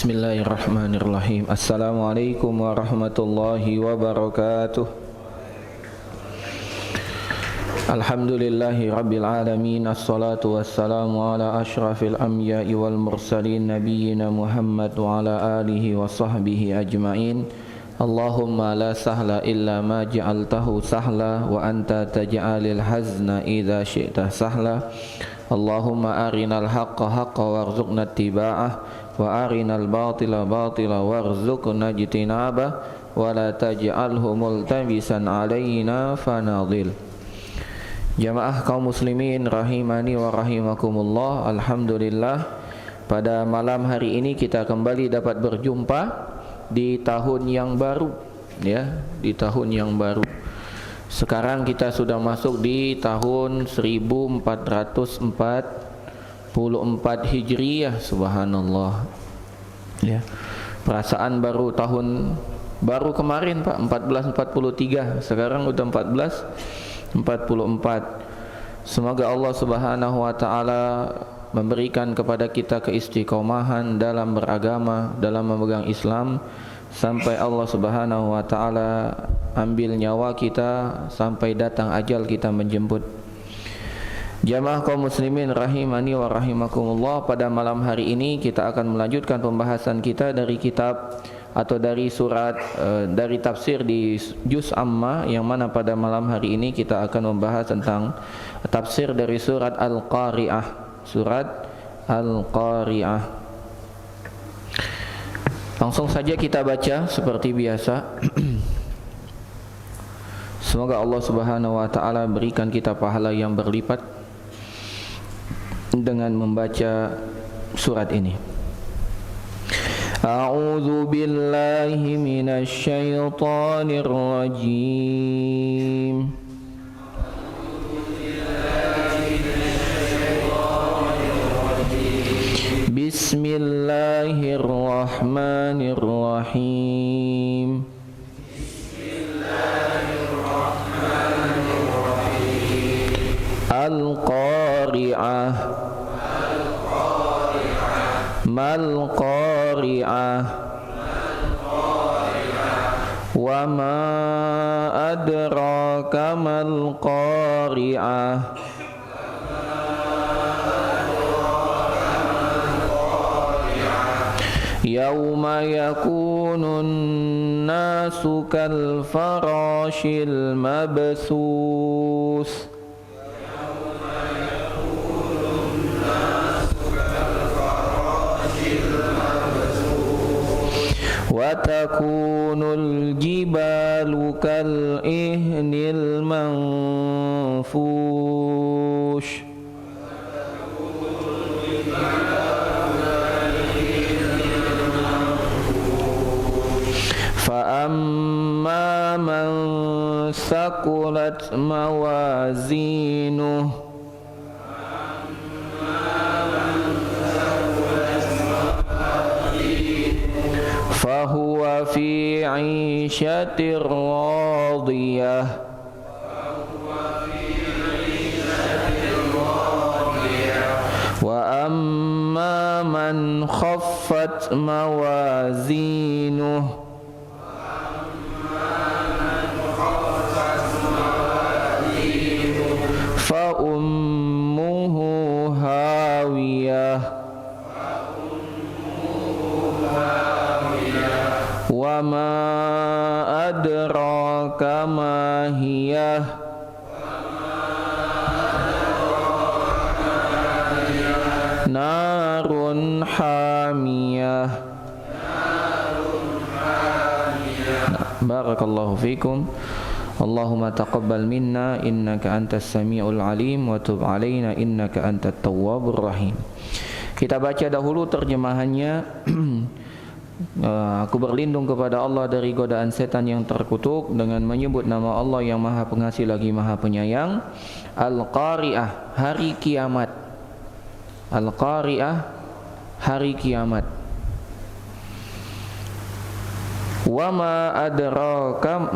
Bismillahirrahmanirrahim. Assalamualaikum warahmatullahi wabarakatuh. Alhamdulillahi rabbil alamin. Assalatu wassalamu ala ashrafil anbiya'i wal mursalin nabiyyina Muhammad wa ala alihi wa sahbihi ajma'in. Allahumma la sahla illa ma ja'altahu sahla wa anta taj'alil hazna idza syi'ta sahla. Allahumma arinal haqqa haqqa warzuqna ittiba'ah wa arinal batila batila warzuqna ijtinabah wa la taj'alhu multabisan alaina fanadil. Jamaah kaum muslimin rahimani wa rahimakumullah. Alhamdulillah, pada malam hari ini kita kembali dapat berjumpa di tahun yang baru, ya, di tahun yang baru. Sekarang kita sudah masuk di tahun 1444 Hijriyah, subhanallah. Ya. Perasaan baru tahun baru kemarin, Pak, 1443. Sekarang udah 1444. Semoga Allah Subhanahu wa taala memberikan kepada kita keistiqomahan dalam beragama, dalam memegang Islam, sampai Allah Subhanahu wa taala ambil nyawa kita, sampai datang ajal kita menjemput. Jamaah kaum muslimin rahimani wa rahimakumullah, pada malam hari ini kita akan melanjutkan pembahasan kita dari kitab atau dari surat dari tafsir di Juz Amma, yang mana pada malam hari ini kita akan membahas tentang tafsir dari surat Al-Qari'ah. Surat Al-Qari'ah. Langsung saja kita baca seperti biasa. Semoga Allah Subhanahu wa taala berikan kita pahala yang berlipat dengan membaca surat ini. A'udzu billahi minasy syaithanir rajim. Bismillahirrahmanirrahim. Al-Qari'ah. Mal-Qari'ah. Wa ma adraka mal-Qari'ah. Yauma yakunun nasu kal farashil mabsus. Wa takunul jibalu kal ihnil manfush. Fa amma man saqulat mawazinuhu fahuwa fi 'ishatir radiyah. Wa amma man khaffat mawazinuhu fa ummuhu hawiyah. Wa ma adraka ma hiyah. Narun hamiyah. Barakallahu fikum. Allahumma taqabbal minna innaka antas samiul alim wa tub alaina innaka antat tawwabur rahim. Kita baca dahulu terjemahannya. Aku berlindung kepada Allah dari godaan setan yang terkutuk dengan menyebut nama Allah yang Maha Pengasih lagi Maha Penyayang. Al-Qari'ah, hari kiamat. Al-Qari'ah, hari kiamat. Wa ma adraka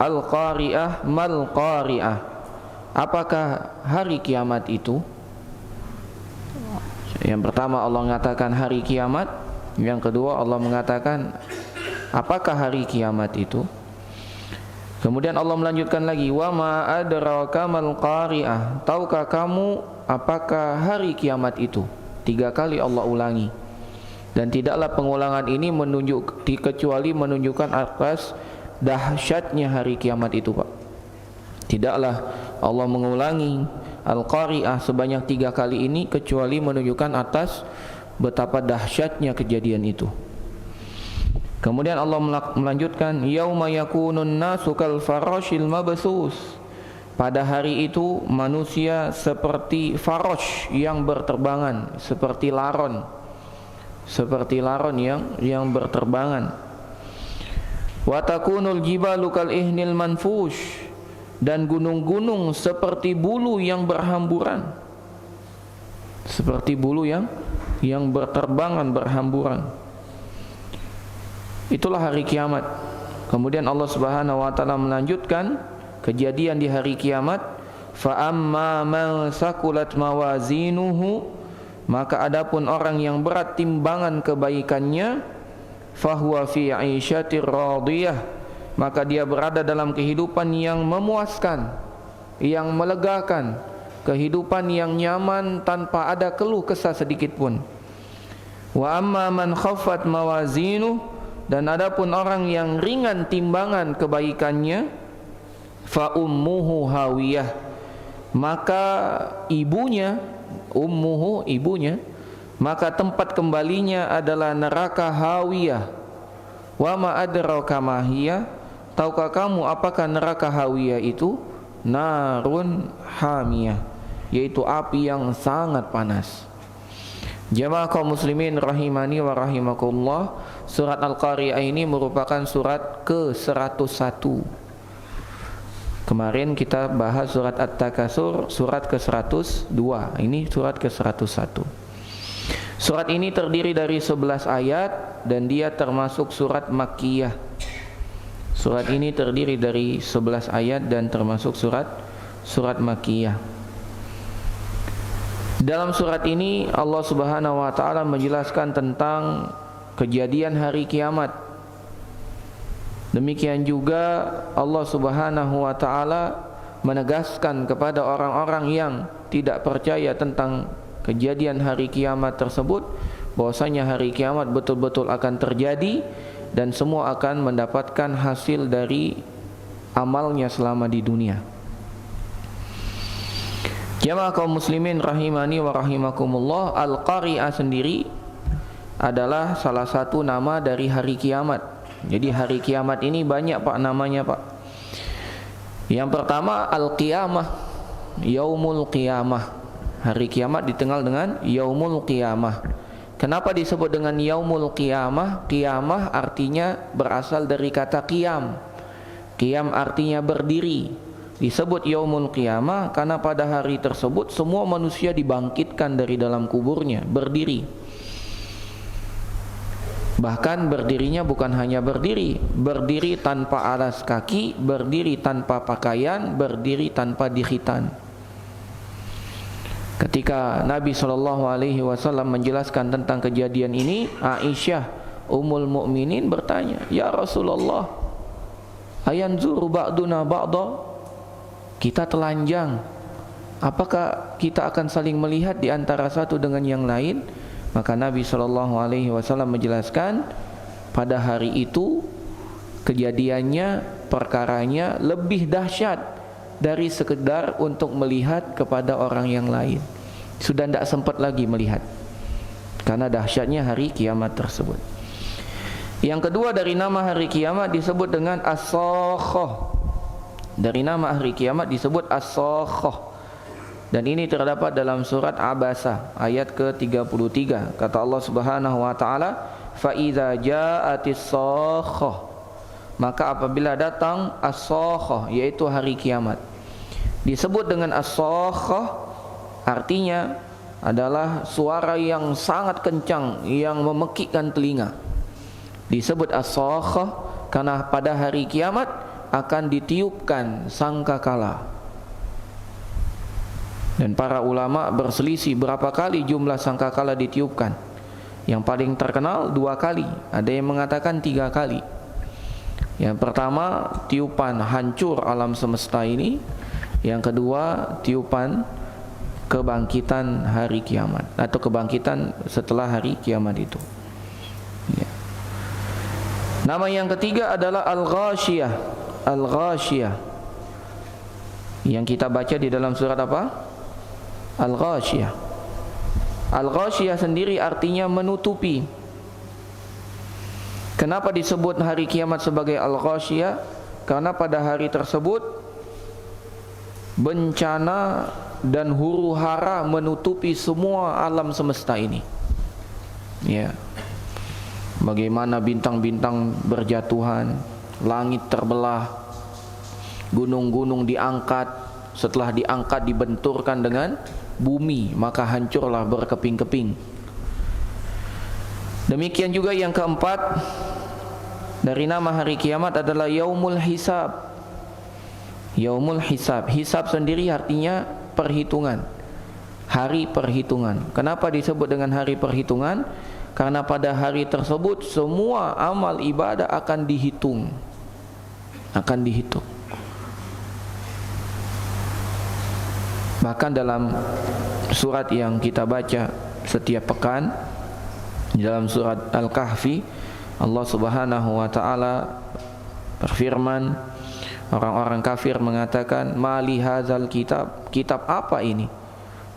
al-qari'ah mal qari'ah. Apakah hari kiamat itu? Yang pertama Allah mengatakan hari kiamat, yang kedua Allah mengatakan apakah hari kiamat itu. Kemudian Allah melanjutkan lagi, wa ma adraka mal qari'ah, tahukah kamu apakah hari kiamat itu? 3 kali Allah ulangi. Dan tidaklah pengulangan ini kecuali menunjukkan atas dahsyatnya hari kiamat itu, Pak. Tidaklah Allah mengulangi Al-Qari'ah sebanyak 3 kali ini kecuali menunjukkan atas betapa dahsyatnya kejadian itu. Kemudian Allah melanjutkan, yauma yakunun nasu kal farashil mabsus. Pada hari itu manusia seperti farash yang berterbangan, seperti laron yang berterbangan. Wa takunul jibalu kal ihnil manfush, dan gunung-gunung seperti bulu yang berhamburan, seperti bulu yang berterbangan berhamburan. Itulah hari kiamat. Kemudian Allah Subhanahu wa taala melanjutkan kejadian di hari kiamat, fa amma man sakulat mawazinuhu, maka adapun orang yang berat timbangan kebaikannya, fahuwa fi 'aisyatir radiyah, maka dia berada dalam kehidupan yang memuaskan, yang melegakan, kehidupan yang nyaman tanpa ada keluh kesah sedikit pun. Wa amma man khaffat mawazinuhu, dan adapun orang yang ringan timbangan kebaikannya, fa ummuhu hawiyah, maka ibunya, maka tempat kembalinya adalah neraka hawiyah. Wa ma adraka ma hiya, tahukah kamu apakah neraka hawiyah itu? Narun hamiyah, yaitu api yang sangat panas. Jamaah kaum muslimin rahimani wa rahimakumullah, surat Al-Qari'ah ini merupakan surat ke-101. Kemarin kita bahas surat At-Takasur, surat ke-102. Ini surat ke-101. Surat ini terdiri dari 11 ayat dan dia termasuk surat Makkiyah. Surat ini terdiri dari 11 ayat dan termasuk surat Makkiyah. Dalam surat ini Allah Subhanahu wa taala menjelaskan tentang kejadian hari kiamat. Demikian juga Allah Subhanahu wa taala menegaskan kepada orang-orang yang tidak percaya tentang kejadian hari kiamat tersebut bahwasanya hari kiamat betul-betul akan terjadi dan semua akan mendapatkan hasil dari amalnya selama di dunia. Jamaah kaum muslimin rahimani wa rahimakumullah, Al-Qari'ah sendiri adalah salah satu nama dari hari kiamat. Jadi hari kiamat ini banyak Pak namanya Pak. Yang pertama Al-Qiyamah, Yaumul Qiyamah. Hari kiamat dikenal dengan Yaumul Qiyamah. Kenapa disebut dengan Yaumul Qiyamah? Qiyamah artinya berasal dari kata qiyam. Qiyam artinya berdiri. Disebut Yaumul Qiyamah karena pada hari tersebut semua manusia dibangkitkan dari dalam kuburnya, berdiri. Bahkan berdirinya bukan hanya berdiri tanpa alas kaki, berdiri tanpa pakaian, berdiri tanpa dikhitan. Ketika Nabi SAW menjelaskan tentang kejadian ini, Aisyah Ummul Mukminin bertanya, "Ya Rasulullah, ayanzuru ba'duna ba'da?" Kita telanjang, apakah kita akan saling melihat di antara satu dengan yang lain? Maka Nabi SAW menjelaskan, pada hari itu kejadiannya, perkaranya lebih dahsyat dari sekedar untuk melihat kepada orang yang lain. Sudah tidak sempat lagi melihat karena dahsyatnya hari kiamat tersebut. Yang kedua dari nama hari kiamat disebut dengan As-Sakhah. Dari nama hari kiamat disebut As-Sakhah. Dan ini terdapat dalam surat Abasa ayat ke-33. Kata Allah Subhanahu wa taala, "Fa idza ja'atis sakhah." Maka apabila datang As-Sakhah, yaitu hari kiamat. Disebut dengan As-Sakhah artinya adalah suara yang sangat kencang yang memekikkan telinga. Disebut As-Sakhah karena pada hari kiamat akan ditiupkan sangkakala. Dan para ulama berselisih berapa kali jumlah sangkakala ditiupkan. Yang paling terkenal 2 kali, ada yang mengatakan 3 kali. Yang pertama tiupan hancur alam semesta ini, yang kedua tiupan kebangkitan hari kiamat atau kebangkitan setelah hari kiamat itu. Ya. Nama yang ketiga adalah Al-Ghashiyah. Al-Ghashiyah yang kita baca di dalam surat apa? Al-Ghashiyah. Al-Ghashiyah sendiri artinya menutupi. Kenapa disebut hari kiamat sebagai Al-Ghashiyah? Karena pada hari tersebut bencana dan huru-hara menutupi semua alam semesta ini. Ya. Bagaimana bintang-bintang berjatuhan, langit terbelah, gunung-gunung diangkat, setelah diangkat dibenturkan dengan bumi, maka hancurlah berkeping-keping. Demikian juga yang keempat dari nama hari kiamat adalah Yaumul Hisab. Yaumul Hisab. Hisab sendiri artinya perhitungan. Hari perhitungan. Kenapa disebut dengan hari perhitungan? Karena pada hari tersebut semua amal ibadah akan dihitung. Akan dihitung. Bahkan dalam surat yang kita baca setiap pekan, dalam surat Al-Kahfi, Allah Subhanahu wa taala berfirman, orang-orang kafir mengatakan, "Mali hadzal kitab?" Kitab apa ini?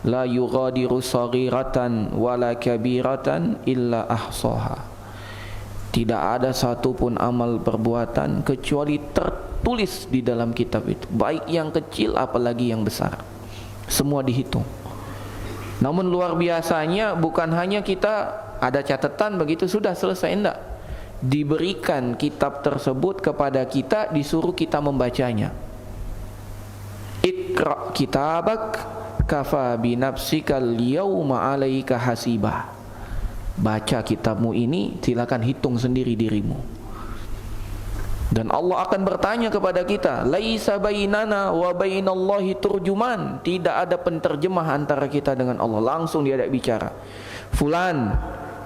"La yughadiru shaghiratan wala kabiratan illa ahsaha." Tidak ada satupun amal perbuatan kecuali tertulis di dalam kitab itu, baik yang kecil apalagi yang besar. Semua dihitung. Namun luar biasanya bukan hanya kita ada catatan begitu sudah selesai, enggak. Diberikan kitab tersebut kepada kita, disuruh kita membacanya. Iqra kitabak kafa binafsikal yawma 'alaika hasibah. Baca kitabmu ini, silakan hitung sendiri dirimu. Dan Allah akan bertanya kepada kita, laisa bainana wa bainallahi turjuman. Tidak ada penterjemah antara kita dengan Allah. Langsung dia ada bicara. Fulan,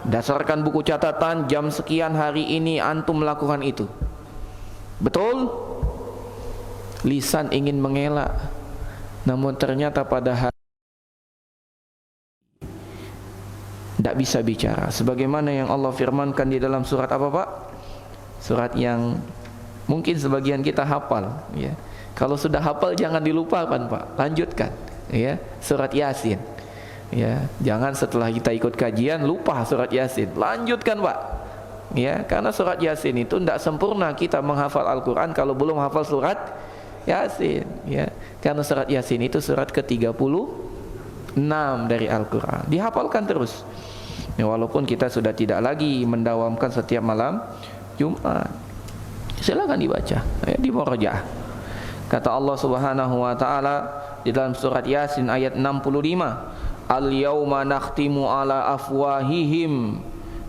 dasarkan buku catatan jam sekian hari ini antum melakukan itu. Betul? Lisan ingin mengelak, namun ternyata pada hari tidak bisa bicara. Sebagaimana yang Allah firmankan di dalam surat apa Pak? Surat yang mungkin sebagian kita hafal, ya. Kalau sudah hafal jangan dilupakan Pak, lanjutkan, ya. Surat Yasin, ya. Jangan setelah kita ikut kajian lupa surat Yasin, lanjutkan Pak, ya. Karena surat Yasin itu tidak sempurna kita menghafal Al-Quran kalau belum hafal surat Yasin, ya. Karena surat Yasin itu surat ke-36 dari Al-Quran, dihafalkan terus, ya, walaupun kita sudah tidak lagi mendawamkan setiap malam Jumat. Silakan dibaca, ya, di murajaah. Kata Allah Subhanahu wa taala di dalam surat Yasin ayat 65, "Al-yauma nakhtimu ala afwahihim."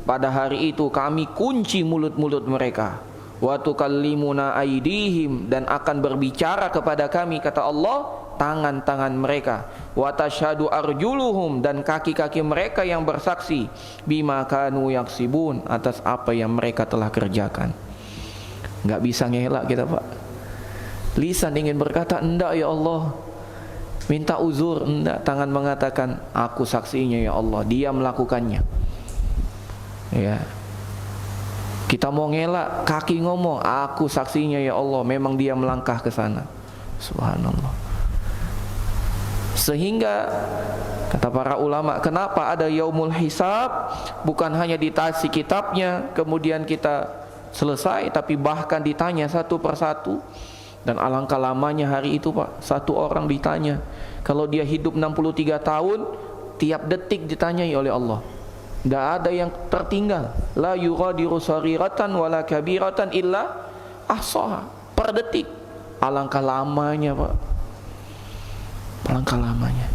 Pada hari itu kami kunci mulut-mulut mereka. Wa tukallimuna aydihim, dan akan berbicara kepada kami, kata Allah, tangan-tangan mereka. Wa tashhadu arjuluhum, dan kaki-kaki mereka yang bersaksi, bima kanu yaksibun, atas apa yang mereka telah kerjakan. Enggak bisa ngelak kita Pak. Lisan ingin berkata enggak ya Allah, minta uzur enggak, tangan mengatakan aku saksinya ya Allah, dia melakukannya. Ya. Kita mau ngelak, kaki ngomong aku saksinya ya Allah, memang dia melangkah ke sana. Subhanallah. Sehingga kata para ulama, kenapa ada yaumul hisab? Bukan hanya ditasi kitabnya kemudian kita selesai, tapi bahkan ditanya satu persatu. Dan alangkah lamanya hari itu Pak, satu orang ditanya. Kalau dia hidup 63 tahun, tiap detik ditanyai oleh Allah. Tidak ada yang tertinggal. La yughadiru saghiratan wala kabiratan illa ahsaha. Per detik. Alangkah lamanya Pak, alangkah lamanya.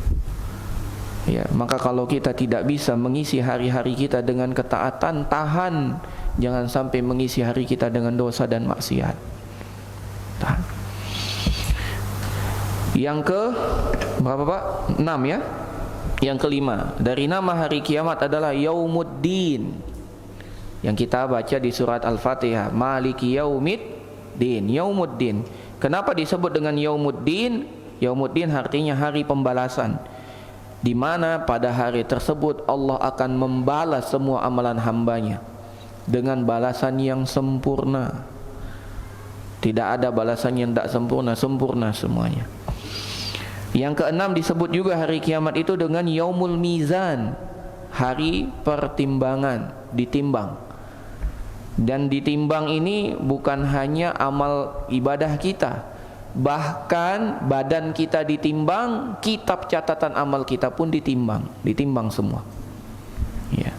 Ya, maka kalau kita tidak bisa mengisi hari-hari kita dengan ketaatan, tahan. Jangan sampai mengisi hari kita dengan dosa dan maksiat. Tahan. Yang ke berapa Pak? 6 ya. Yang kelima, dari nama hari kiamat adalah Yaumuddin, yang kita baca di surat Al-Fatihah, Maliki Yaumiddin, Yaumuddin. Kenapa disebut dengan Yaumuddin? Yaumuddin artinya hari pembalasan, di mana pada hari tersebut Allah akan membalas semua amalan hambanya dengan balasan yang sempurna. Tidak ada balasan yang tidak sempurna, sempurna semuanya. Yang keenam disebut juga hari kiamat itu dengan Yaumul Mizan, hari pertimbangan, ditimbang. Dan ditimbang ini bukan hanya amal ibadah kita, bahkan badan kita ditimbang, kitab catatan amal kita pun ditimbang semua. Ya.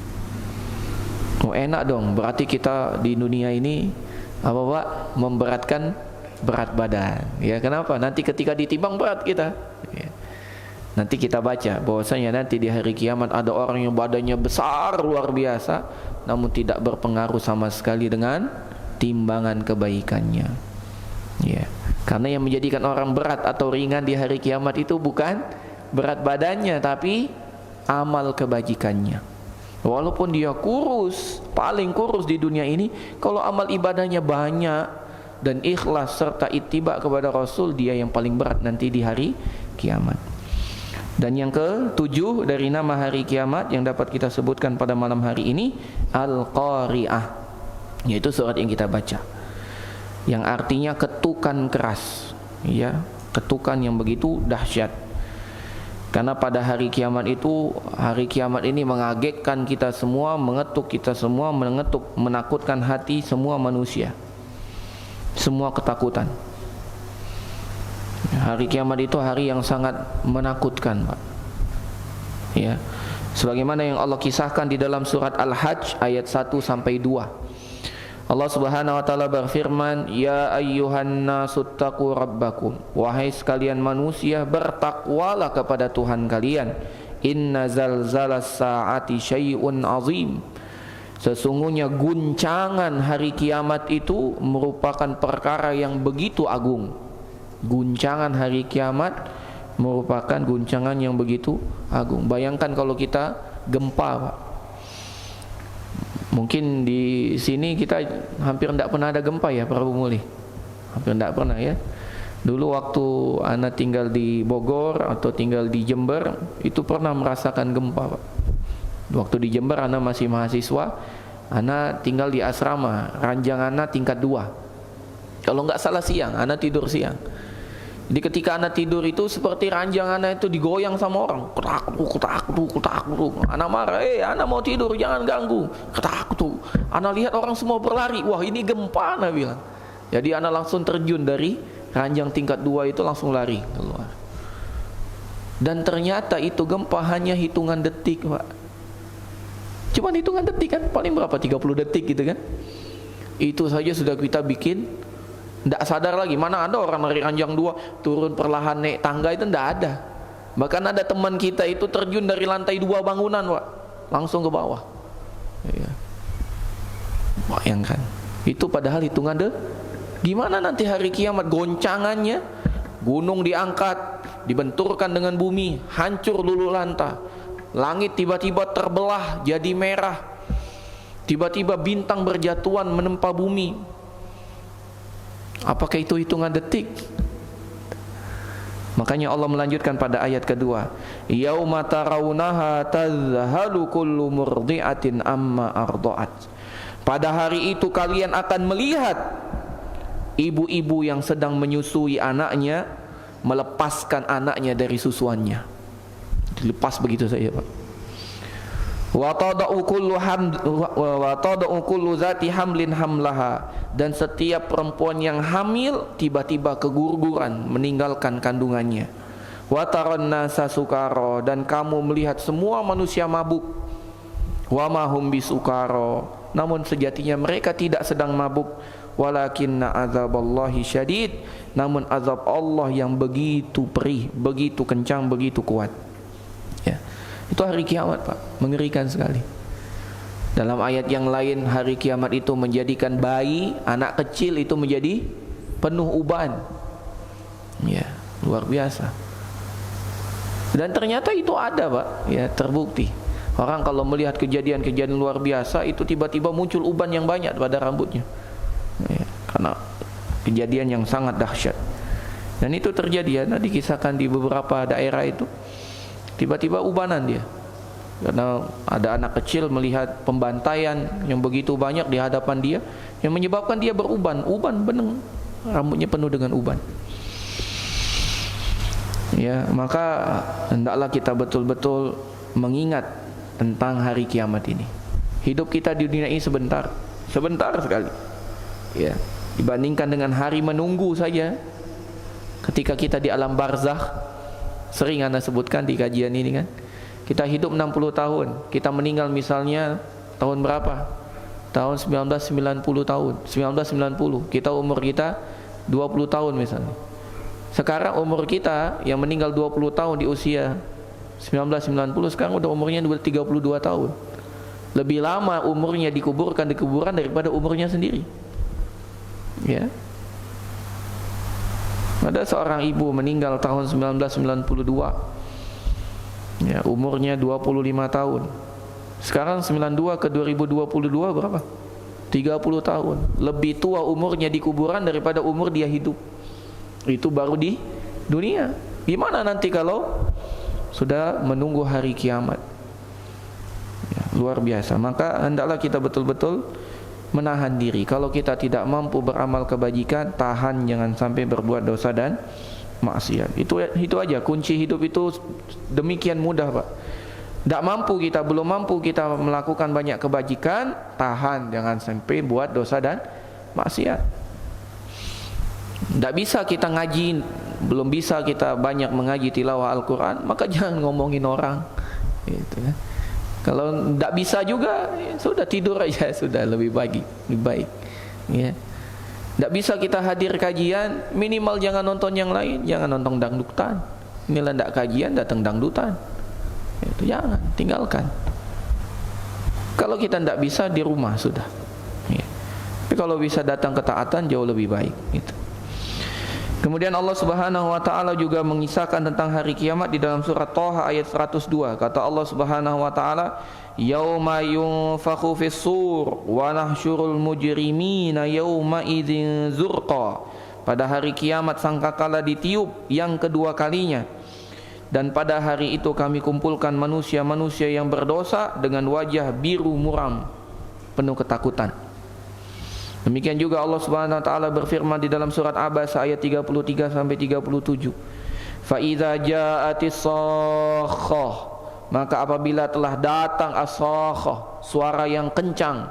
Oh, enak dong, berarti kita di dunia ini apa Pak? Memberatkan berat badan. Ya, kenapa? Nanti ketika ditimbang berat kita. Ya. Nanti kita baca bahwasanya nanti di hari kiamat ada orang yang badannya besar luar biasa, namun tidak berpengaruh sama sekali dengan timbangan kebaikannya. Ya. Karena yang menjadikan orang berat atau ringan di hari kiamat itu bukan berat badannya, tapi amal kebajikannya. Walaupun dia kurus, paling kurus di dunia ini, kalau amal ibadahnya banyak dan ikhlas serta ittiba kepada Rasul, dia yang paling berat nanti di hari kiamat. Dan yang ke-7 dari nama hari kiamat yang dapat kita sebutkan pada malam hari ini, Al-Qari'ah, yaitu surat yang kita baca, yang artinya ketukan keras, ya, ketukan yang begitu dahsyat. Karena pada hari kiamat itu, hari kiamat ini mengagetkan kita semua, mengetuk kita semua, menakutkan hati semua manusia, semua ketakutan. Hari kiamat itu hari yang sangat menakutkan, Pak. Ya. Sebagaimana yang Allah kisahkan di dalam surat Al-Hajj ayat 1 sampai 2. Allah Subhanahu wa taala berfirman, "Ya ayyuhan nasuttaqu rabbakum." Wahai sekalian manusia, bertakwalah kepada Tuhan kalian. Inna zalzalas saati syai'un azim. Sesungguhnya guncangan hari kiamat itu merupakan perkara yang begitu agung. Guncangan hari kiamat merupakan guncangan yang begitu agung. Bayangkan kalau kita gempa, Pak. Mungkin di sini kita hampir tidak pernah ada gempa ya, Prabu Muli. Hampir tidak pernah ya. Dulu waktu ana tinggal di Bogor atau tinggal di Jember, itu pernah merasakan gempa, Pak. Waktu di Jember ana masih mahasiswa, ana tinggal di asrama, ranjang ana tingkat 2. Kalau nggak salah siang, ana tidur siang. Jadi ketika ana tidur itu seperti ranjang ana itu digoyang sama orang. Ketak. Ana marah, ana mau tidur, jangan ganggu. Ketak. Ana lihat orang semua berlari. Wah, ini gempa, ana bilang. Jadi ana langsung terjun dari ranjang tingkat 2 itu, langsung lari keluar. Dan ternyata itu gempa hanya hitungan detik, Pak. Cuman hitungan detik kan, paling berapa? 30 detik gitu kan. Itu saja sudah kita bikin tidak sadar lagi. Mana ada orang dari ranjang 2 turun perlahan naik tangga, itu tidak ada. Bahkan ada teman kita itu terjun dari lantai 2 bangunan, Pak, langsung ke bawah. Ya. Bayangkan, itu padahal hitungan gimana nanti hari kiamat goncangannya, gunung diangkat, dibenturkan dengan bumi, hancur luluh lantah, langit tiba-tiba terbelah jadi merah, tiba-tiba bintang berjatuhan menempa bumi. Apakah itu hitungan detik? Makanya Allah melanjutkan pada ayat kedua, yauma tarawunaha tadhhalu kullu murdi'atin amma arda'at. Pada hari itu kalian akan melihat ibu-ibu yang sedang menyusui anaknya melepaskan anaknya dari susuannya. Dilepas begitu saja, Pak. Wa tada'u kullu zati hamlin hamlaha, dan setiap perempuan yang hamil tiba-tiba keguguran meninggalkan kandungannya. Wa taran nasa sukara, dan kamu melihat semua manusia mabuk. Wa ma hum bisukara, namun sejatinya mereka tidak sedang mabuk. Walakinna azaballahi syadid, namun azab Allah yang begitu perih, begitu kencang, begitu kuat. Ya. Itu hari kiamat, Pak, mengerikan sekali. Dalam ayat yang lain, hari kiamat itu menjadikan bayi, anak kecil itu menjadi penuh uban. Ya, luar luar biasa. Dan ternyata itu ada, Pak, ya, terbukti. Orang kalau melihat kejadian-kejadian luar biasa itu tiba-tiba muncul uban yang banyak pada rambutnya, ya, karena kejadian yang sangat dahsyat. Dan itu terjadi, ya, dikisahkan di beberapa daerah itu tiba-tiba ubanan dia, karena ada anak kecil melihat pembantaian yang begitu banyak di hadapan dia, yang menyebabkan dia beruban beneng, rambutnya penuh dengan uban. Ya, maka hendaklah kita betul-betul mengingat tentang hari kiamat ini. Hidup kita di dunia ini sebentar sekali, ya, dibandingkan dengan hari menunggu saja ketika kita di alam barzakh. Sering Anda sebutkan di kajian ini kan, kita hidup 60 tahun, kita meninggal misalnya tahun berapa? Tahun 1990, kita umur kita 20 tahun misalnya. Sekarang umur kita yang meninggal 20 tahun di usia 1990, sekarang udah umurnya 32 tahun. Lebih lama umurnya dikuburkan di kuburan daripada umurnya sendiri. Ya. Ada seorang ibu meninggal tahun 1992. Ya, umurnya 25 tahun. Sekarang 92 ke 2022 berapa? 30 tahun. Lebih tua umurnya di kuburan daripada umur dia hidup. Itu baru di dunia. Gimana nanti kalau sudah menunggu hari kiamat? Ya, luar biasa. Maka hendaklah kita betul-betul menahan diri. Kalau kita tidak mampu beramal kebajikan, tahan, jangan sampai berbuat dosa dan maksiat. Itu aja kunci hidup itu, demikian mudah, Pak. Belum mampu kita melakukan banyak kebajikan, tahan, jangan sampai buat dosa dan maksiat. Tidak bisa kita ngaji, belum bisa kita banyak mengaji tilawah Al-Quran, maka jangan ngomongin orang, gitu ya. Kalau tidak bisa juga, ya sudah, tidur aja, sudah lebih baik, ya. Tidak bisa kita hadir kajian, minimal jangan nonton yang lain, jangan nonton dangdutan. Inilah tidak kajian, datang dangdutan, itu jangan, tinggalkan. Kalau kita tidak bisa, di rumah sudah, ya. Tapi kalau bisa datang ketaatan jauh lebih baik, gitu. Kemudian Allah Subhanahu wa taala juga mengisahkan tentang hari kiamat di dalam surat Thaha ayat 102. Kata Allah Subhanahu wa taala, "Yauma yunfakhu fis-sur wa nahsyurul mujrimina yauma idzin zurqa." Pada hari kiamat sangkakala ditiup yang kedua kalinya. Dan pada hari itu kami kumpulkan manusia-manusia yang berdosa dengan wajah biru muram, penuh ketakutan. Demikian juga Allah Subhanahu wa taala berfirman di dalam surat Abasa ayat 33 sampai 37. Fa idza ja'atis sakhah, maka apabila telah datang as-sakhah, suara yang kencang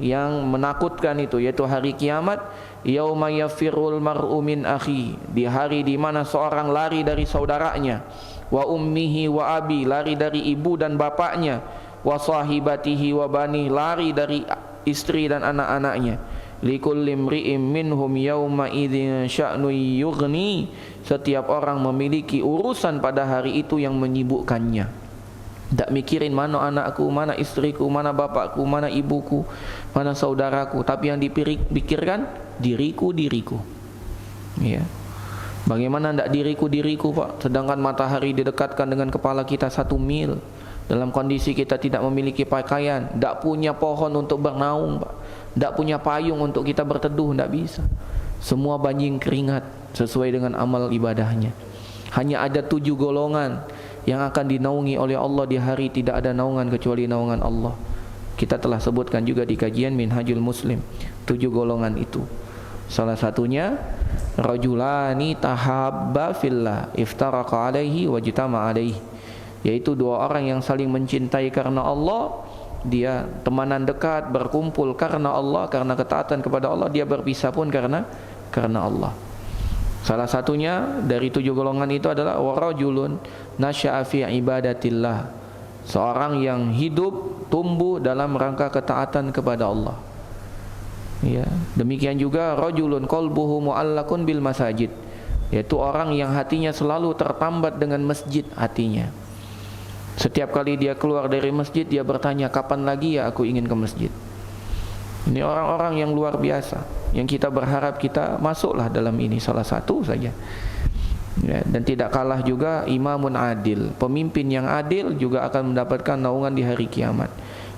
yang menakutkan itu, yaitu hari kiamat, yauma yafirul mar'u min akhi, di hari di mana seorang lari dari saudaranya, wa ummihi wa abi, lari dari ibu dan bapaknya, wa sahibatihi wa bani, lari dari istri dan anak-anaknya. Likulli imri'im minhum yauma idzin sya'nu yughni, setiap orang memiliki urusan pada hari itu yang menyibukkannya. Tak mikirin mana anakku, mana istriku, mana bapakku, mana ibuku, mana saudaraku, tapi yang dipikirkan diriku. Ya. Bagaimana tidak diriku, Pak? Sedangkan matahari didekatkan dengan kepala kita 1 mil. Dalam kondisi kita tidak memiliki pakaian, tidak punya pohon untuk bernaung, Pak. Tidak punya payung untuk kita berteduh, tidak bisa. Semua banjing keringat sesuai dengan amal ibadahnya. Hanya ada 7 golongan yang akan dinaungi oleh Allah di hari tidak ada naungan kecuali naungan Allah. Kita telah sebutkan juga di kajian Minhajul Muslim 7 golongan itu. Salah satunya rajulani tahabba fillah iftaraqa alaihi wajtama alaihi, yaitu 2 orang yang saling mencintai karena Allah. Dia temanan dekat, berkumpul karena Allah, karena ketaatan kepada Allah. Dia berpisah pun karena Allah. Salah satunya dari 7 golongan itu adalah warajulun nasya'a fi ibadatillah, seorang yang hidup tumbuh dalam rangka ketaatan kepada Allah. Ya, demikian juga rajulun qalbuhu mu'allaqun bil masajid, yaitu orang yang hatinya selalu tertambat dengan masjid hatinya. Setiap kali dia keluar dari masjid, dia bertanya, kapan lagi ya aku ingin ke masjid. Ini orang-orang yang luar biasa, yang kita berharap kita masuklah dalam ini, salah satu saja. Ya, dan tidak kalah juga imamun adil, pemimpin yang adil juga akan mendapatkan naungan di hari kiamat.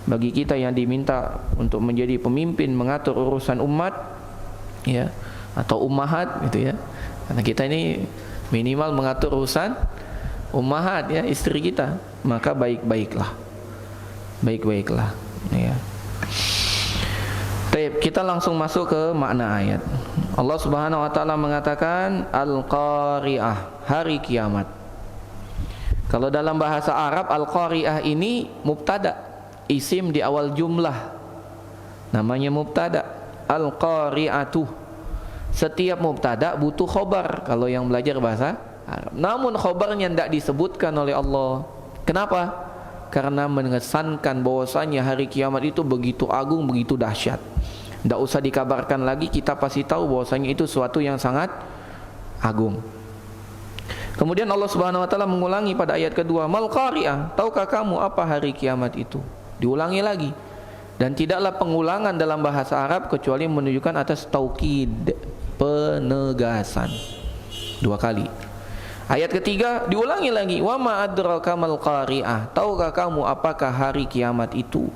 Bagi kita yang diminta untuk menjadi pemimpin mengatur urusan umat, ya, atau ummahat gitu ya, karena kita ini minimal mengatur urusan ummahat, ya, istri kita, maka baik-baiklah, ya. Baik, kita langsung masuk ke makna ayat. Allah Subhanahu wa taala mengatakan Al-Qari'ah, hari kiamat. Kalau dalam bahasa Arab Al-Qari'ah ini mubtada, isim di awal jumlah, namanya mubtada. Al-Qari'atu, setiap mubtada butuh khobar kalau yang belajar bahasa Arab. Namun khobarnya tidak disebutkan oleh Allah. Kenapa? Karena mengesankan bahwasanya hari kiamat itu begitu agung, begitu dahsyat. Tidak usah dikabarkan lagi, kita pasti tahu bahwasanya itu suatu yang sangat agung. Kemudian Allah Subhanahu wa taala mengulangi pada ayat kedua, Mal Qari'ah, tahukah kamu apa hari kiamat itu? Diulangi lagi. Dan tidaklah pengulangan dalam bahasa Arab kecuali menunjukkan atas taukid, penegasan. 2 kali. Ayat ketiga diulangi lagi, wa ma adraka mal qari'ah, tahukah kamu apakah hari kiamat itu?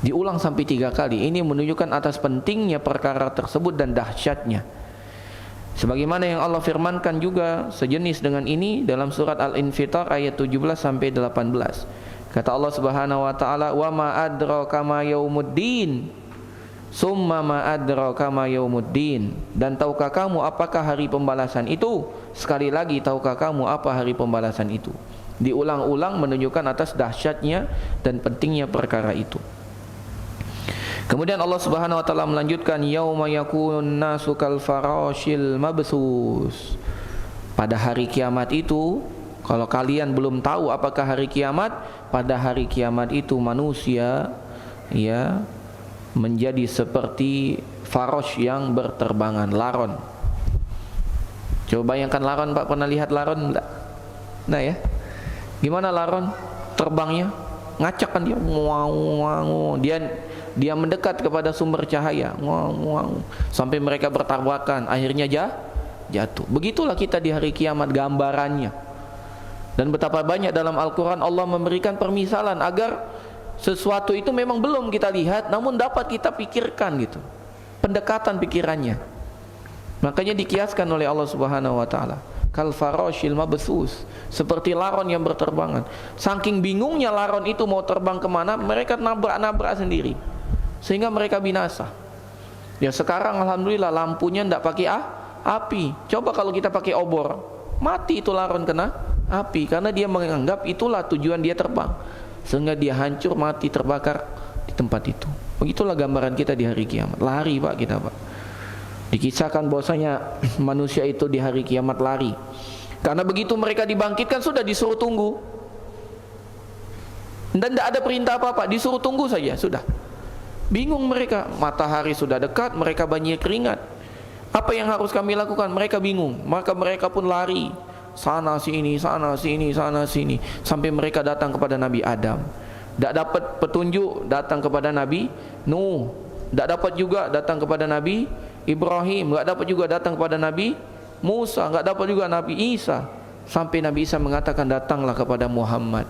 Diulang sampai 3 kali. Ini menunjukkan atas pentingnya perkara tersebut dan dahsyatnya. Sebagaimana yang Allah firmankan juga sejenis dengan ini dalam surat Al-Infitar ayat 17 sampai 18. Kata Allah Subhanahu wa taala, wa ma adraka ma yaumuddin, summa ma adraka ma yaumuddin, dan tahukah kamu apakah hari pembalasan itu? Sekali lagi, tahukah kamu apa hari pembalasan itu? Diulang-ulang menunjukkan atas dahsyatnya dan pentingnya perkara itu. Kemudian Allah Subhanahu wa taala melanjutkan, yauma yakunun nasu kal farashil mabsus. Pada hari kiamat itu, kalau kalian belum tahu apakah hari kiamat, pada hari kiamat itu manusia, ya, menjadi seperti farosh yang berterbangan, laron. Coba bayangkan laron, Pak, pernah lihat laron enggak? Nah ya, gimana laron terbangnya? Ngacak kan dia, dia mendekat kepada sumber cahaya, sampai mereka bertabrakan, akhirnya jatuh. Begitulah kita di hari kiamat gambarannya. Dan betapa banyak dalam Al-Quran Allah memberikan permisalan agar sesuatu itu memang belum kita lihat, namun dapat kita pikirkan gitu, pendekatan pikirannya. Makanya dikiaskan oleh Allah Subhanahu wa taala, kal farashil mabsus, seperti laron yang berterbangan. Saking bingungnya laron itu mau terbang kemana, mereka nabrak-nabrak sendiri sehingga mereka binasa. Ya sekarang alhamdulillah lampunya tidak pakai api. Coba kalau kita pakai obor, mati itu laron kena api, karena dia menganggap itulah tujuan dia terbang, sehingga dia hancur, mati, terbakar di tempat itu. Begitulah gambaran kita di hari kiamat. Lari, Pak, kita, Pak. Dikisahkan bahwasanya manusia itu di hari kiamat lari, karena begitu mereka dibangkitkan sudah disuruh tunggu, dan tidak ada perintah apa-apa, disuruh tunggu saja sudah. Bingung mereka, matahari sudah dekat, mereka banyak keringat. Apa yang harus kami lakukan? Mereka bingung, maka mereka pun lari sana sini, sana sini, sana sini, sampai mereka datang kepada Nabi Adam. Tak dapat petunjuk, datang kepada Nabi Nuh. Tak dapat juga datang kepada Nabi Ibrahim. Tak dapat juga datang kepada Nabi Musa. Tak dapat juga Nabi Isa. Sampai Nabi Isa mengatakan, datanglah kepada Muhammad.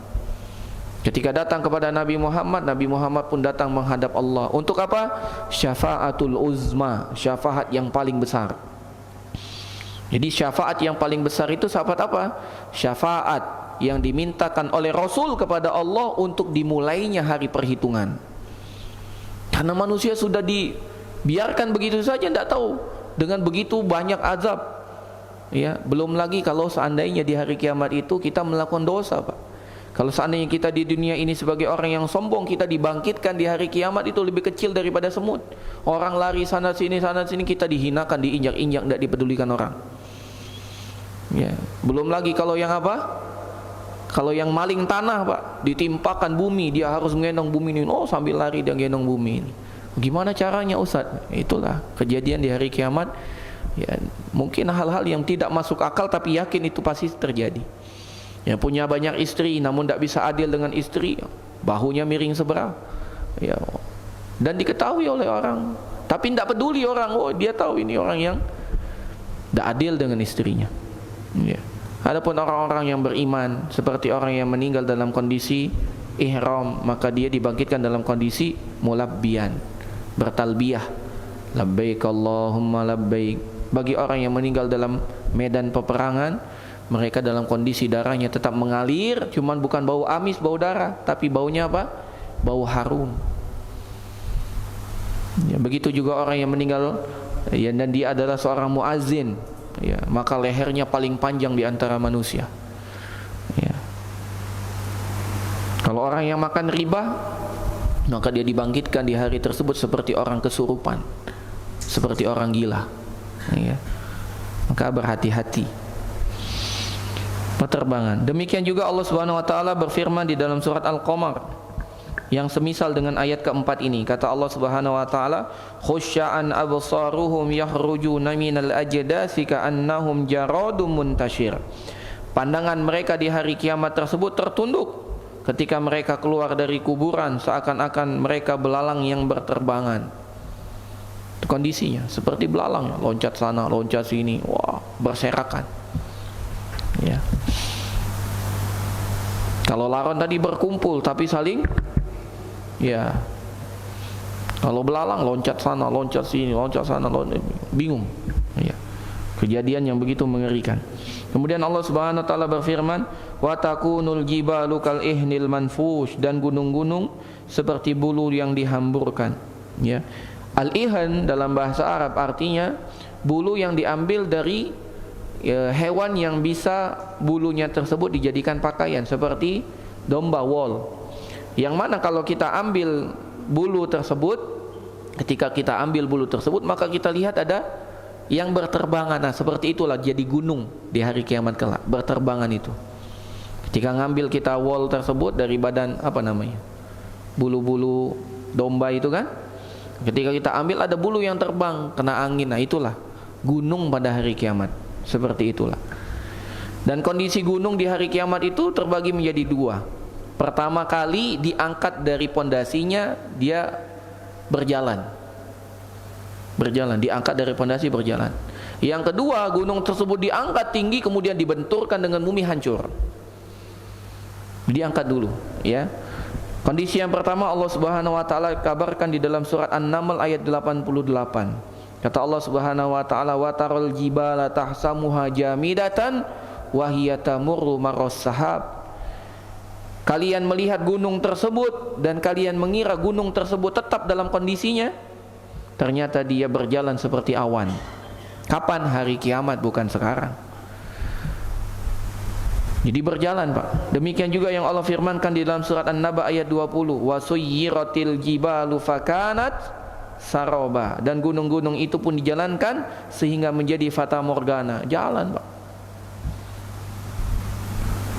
Ketika datang kepada Nabi Muhammad pun datang menghadap Allah. Untuk apa? Syafaatul uzma, syafaat yang paling besar. Jadi syafaat yang paling besar itu syafaat apa? Syafaat yang dimintakan oleh Rasul kepada Allah untuk dimulainya hari perhitungan. Karena manusia sudah dibiarkan begitu saja, tidak tahu, dengan begitu banyak azab. Ya, belum lagi kalau seandainya di hari kiamat itu kita melakukan dosa, Pak. Kalau seandainya kita di dunia ini sebagai orang yang sombong, kita dibangkitkan di hari kiamat itu lebih kecil daripada semut. Orang lari sana sini, kita dihinakan, diinjak-injak, tidak dipedulikan orang. Ya, belum lagi kalau yang apa? Kalau yang maling tanah, Pak, ditimpakan bumi, dia harus menggendong bumi ini. Oh, sambil lari dia gendong bumi ini. Gimana caranya, Ustaz? Itulah kejadian di hari kiamat. Ya, mungkin hal-hal yang tidak masuk akal, tapi yakin itu pasti terjadi. Yang punya banyak istri namun tidak bisa adil dengan istri, bahunya miring sebelah, ya, dan diketahui oleh orang, tapi tidak peduli orang. Oh, dia tahu ini orang yang tidak adil dengan istrinya. Ya. Adapun orang-orang yang beriman seperti orang yang meninggal dalam kondisi ihram, maka dia dibangkitkan dalam kondisi mulabbiyan, bertalbiyah, labbaik Allahumma labbaik. Bagi orang yang meninggal dalam medan peperangan, mereka dalam kondisi darahnya tetap mengalir, cuman bukan bau amis, bau darah, tapi baunya apa? Bau harum. Ya, begitu juga orang yang meninggal ya, dan dia adalah seorang muazzin, ya, maka lehernya paling panjang di antara manusia. Ya. Kalau orang yang makan riba, maka dia dibangkitkan di hari tersebut seperti orang kesurupan, seperti orang gila. Ya. Maka berhati-hati penerbangan. Demikian juga Allah Subhanahu wa taala berfirman di dalam surat Al-Qamar yang semisal dengan ayat keempat ini. Kata Allah Subhanahu wa taala, khusya'an absaruhum yakhrujuna minal ajdasi ka'annahum jaradun muntashir. Pandangan mereka di hari kiamat tersebut tertunduk ketika mereka keluar dari kuburan, seakan-akan mereka belalang yang berterbangan. Itu kondisinya seperti belalang, loncat sana, loncat sini, wah, berserakan. Ya. Kalau laron tadi berkumpul tapi saling, ya. Kalau belalang loncat sana, loncat sini, loncat sana, bingung. Ya. Kejadian yang begitu mengerikan. Kemudian Allah Subhanahu wa taala berfirman, wa takunul jibalu kal ihnil manfush, dan gunung-gunung seperti bulu yang dihamburkan. Ya. Al-ihan dalam bahasa Arab artinya bulu yang diambil dari hewan yang bisa bulunya tersebut dijadikan pakaian, seperti domba, wool. Yang mana kalau kita ambil bulu tersebut, ketika kita ambil bulu tersebut, maka kita lihat ada yang berterbangan. Nah, seperti itulah jadi gunung di hari kiamat kelak, berterbangan itu. Ketika ngambil kita wool tersebut dari badan, apa namanya, bulu-bulu domba itu kan, ketika kita ambil ada bulu yang terbang kena angin. Nah, itulah gunung pada hari kiamat. Seperti itulah. Dan kondisi gunung di hari kiamat itu terbagi menjadi dua. Pertama kali diangkat dari pondasinya, dia berjalan, diangkat dari pondasi, berjalan. Yang kedua, gunung tersebut diangkat tinggi kemudian dibenturkan dengan bumi, hancur. Diangkat dulu, ya. Kondisi yang pertama Allah Subhanahu wa taala kabarkan di dalam surat An-Naml ayat 88. Kata Allah Subhanahu wa taala, wa taral jibala tahsamuha jamidatan wa hiya tamurru marras sahab. Kalian melihat gunung tersebut dan kalian mengira gunung tersebut tetap dalam kondisinya, ternyata dia berjalan seperti awan. Kapan? Hari kiamat, bukan sekarang. Jadi berjalan, Pak. Demikian juga yang Allah firmankan di dalam surat An-Naba ayat 20, wa suyyiratil jibalu fakanat saroba, dan gunung-gunung itu pun dijalankan sehingga menjadi fata morgana, jalan, Pak.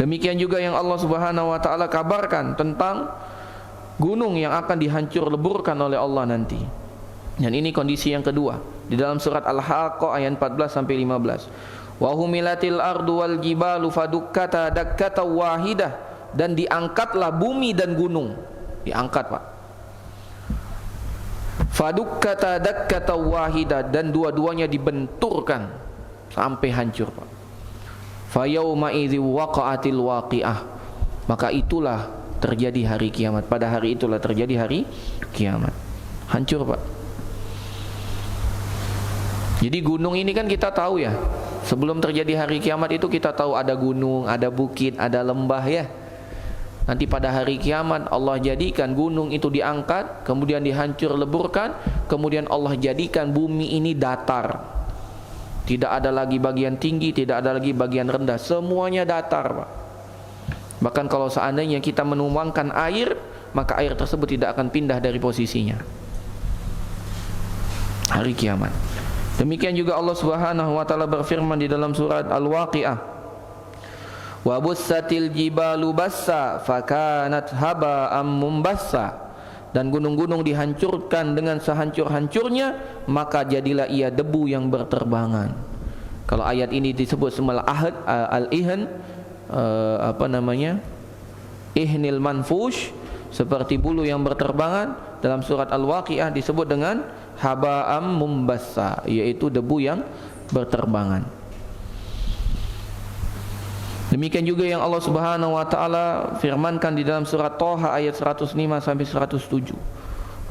Demikian juga yang Allah Subhanahu wa taala kabarkan tentang gunung yang akan dihancur leburkan oleh Allah nanti. Dan ini kondisi yang kedua di dalam surat Al-Haqqah ayat 14 sampai 15. Wa humilatil ardu wal jibalu fadukkata dakkata wahidah, dan diangkatlah bumi dan gunung, diangkat, Pak. Fadukkata dakkata wahidah, dan dua-duanya dibenturkan sampai hancur, Pak. Fa yauma idzi waqa'atil waqi'ah, maka itulah terjadi hari kiamat. Pada hari itulah terjadi hari kiamat. Hancur, Pak. Jadi gunung ini kan kita tahu ya, sebelum terjadi hari kiamat itu kita tahu ada gunung, ada bukit, ada lembah ya. Nanti pada hari kiamat Allah jadikan gunung itu diangkat, kemudian dihancur leburkan, kemudian Allah jadikan bumi ini datar. Tidak ada lagi bagian tinggi, tidak ada lagi bagian rendah, semuanya datar, Pak. Bahkan kalau seandainya kita menuangkan air, maka air tersebut tidak akan pindah dari posisinya. Hari kiamat. Demikian juga Allah Subhanahu wa taala berfirman di dalam surat Al-Waqiah, wa bussatil jibalu bassa fakanat haba'am mumbassa, dan gunung-gunung dihancurkan dengan sehancur-hancurnya, maka jadilah ia debu yang berterbangan. Kalau ayat ini disebut semal ahad al-ihan, ihnil manfush, seperti bulu yang berterbangan. Dalam surat Al-Waqiah disebut dengan haba'am mumbassa, yaitu debu yang berterbangan. Demikian juga yang Allah Subhanahu wa taala firmankan di dalam surat Thaha ayat 105 sampai 107.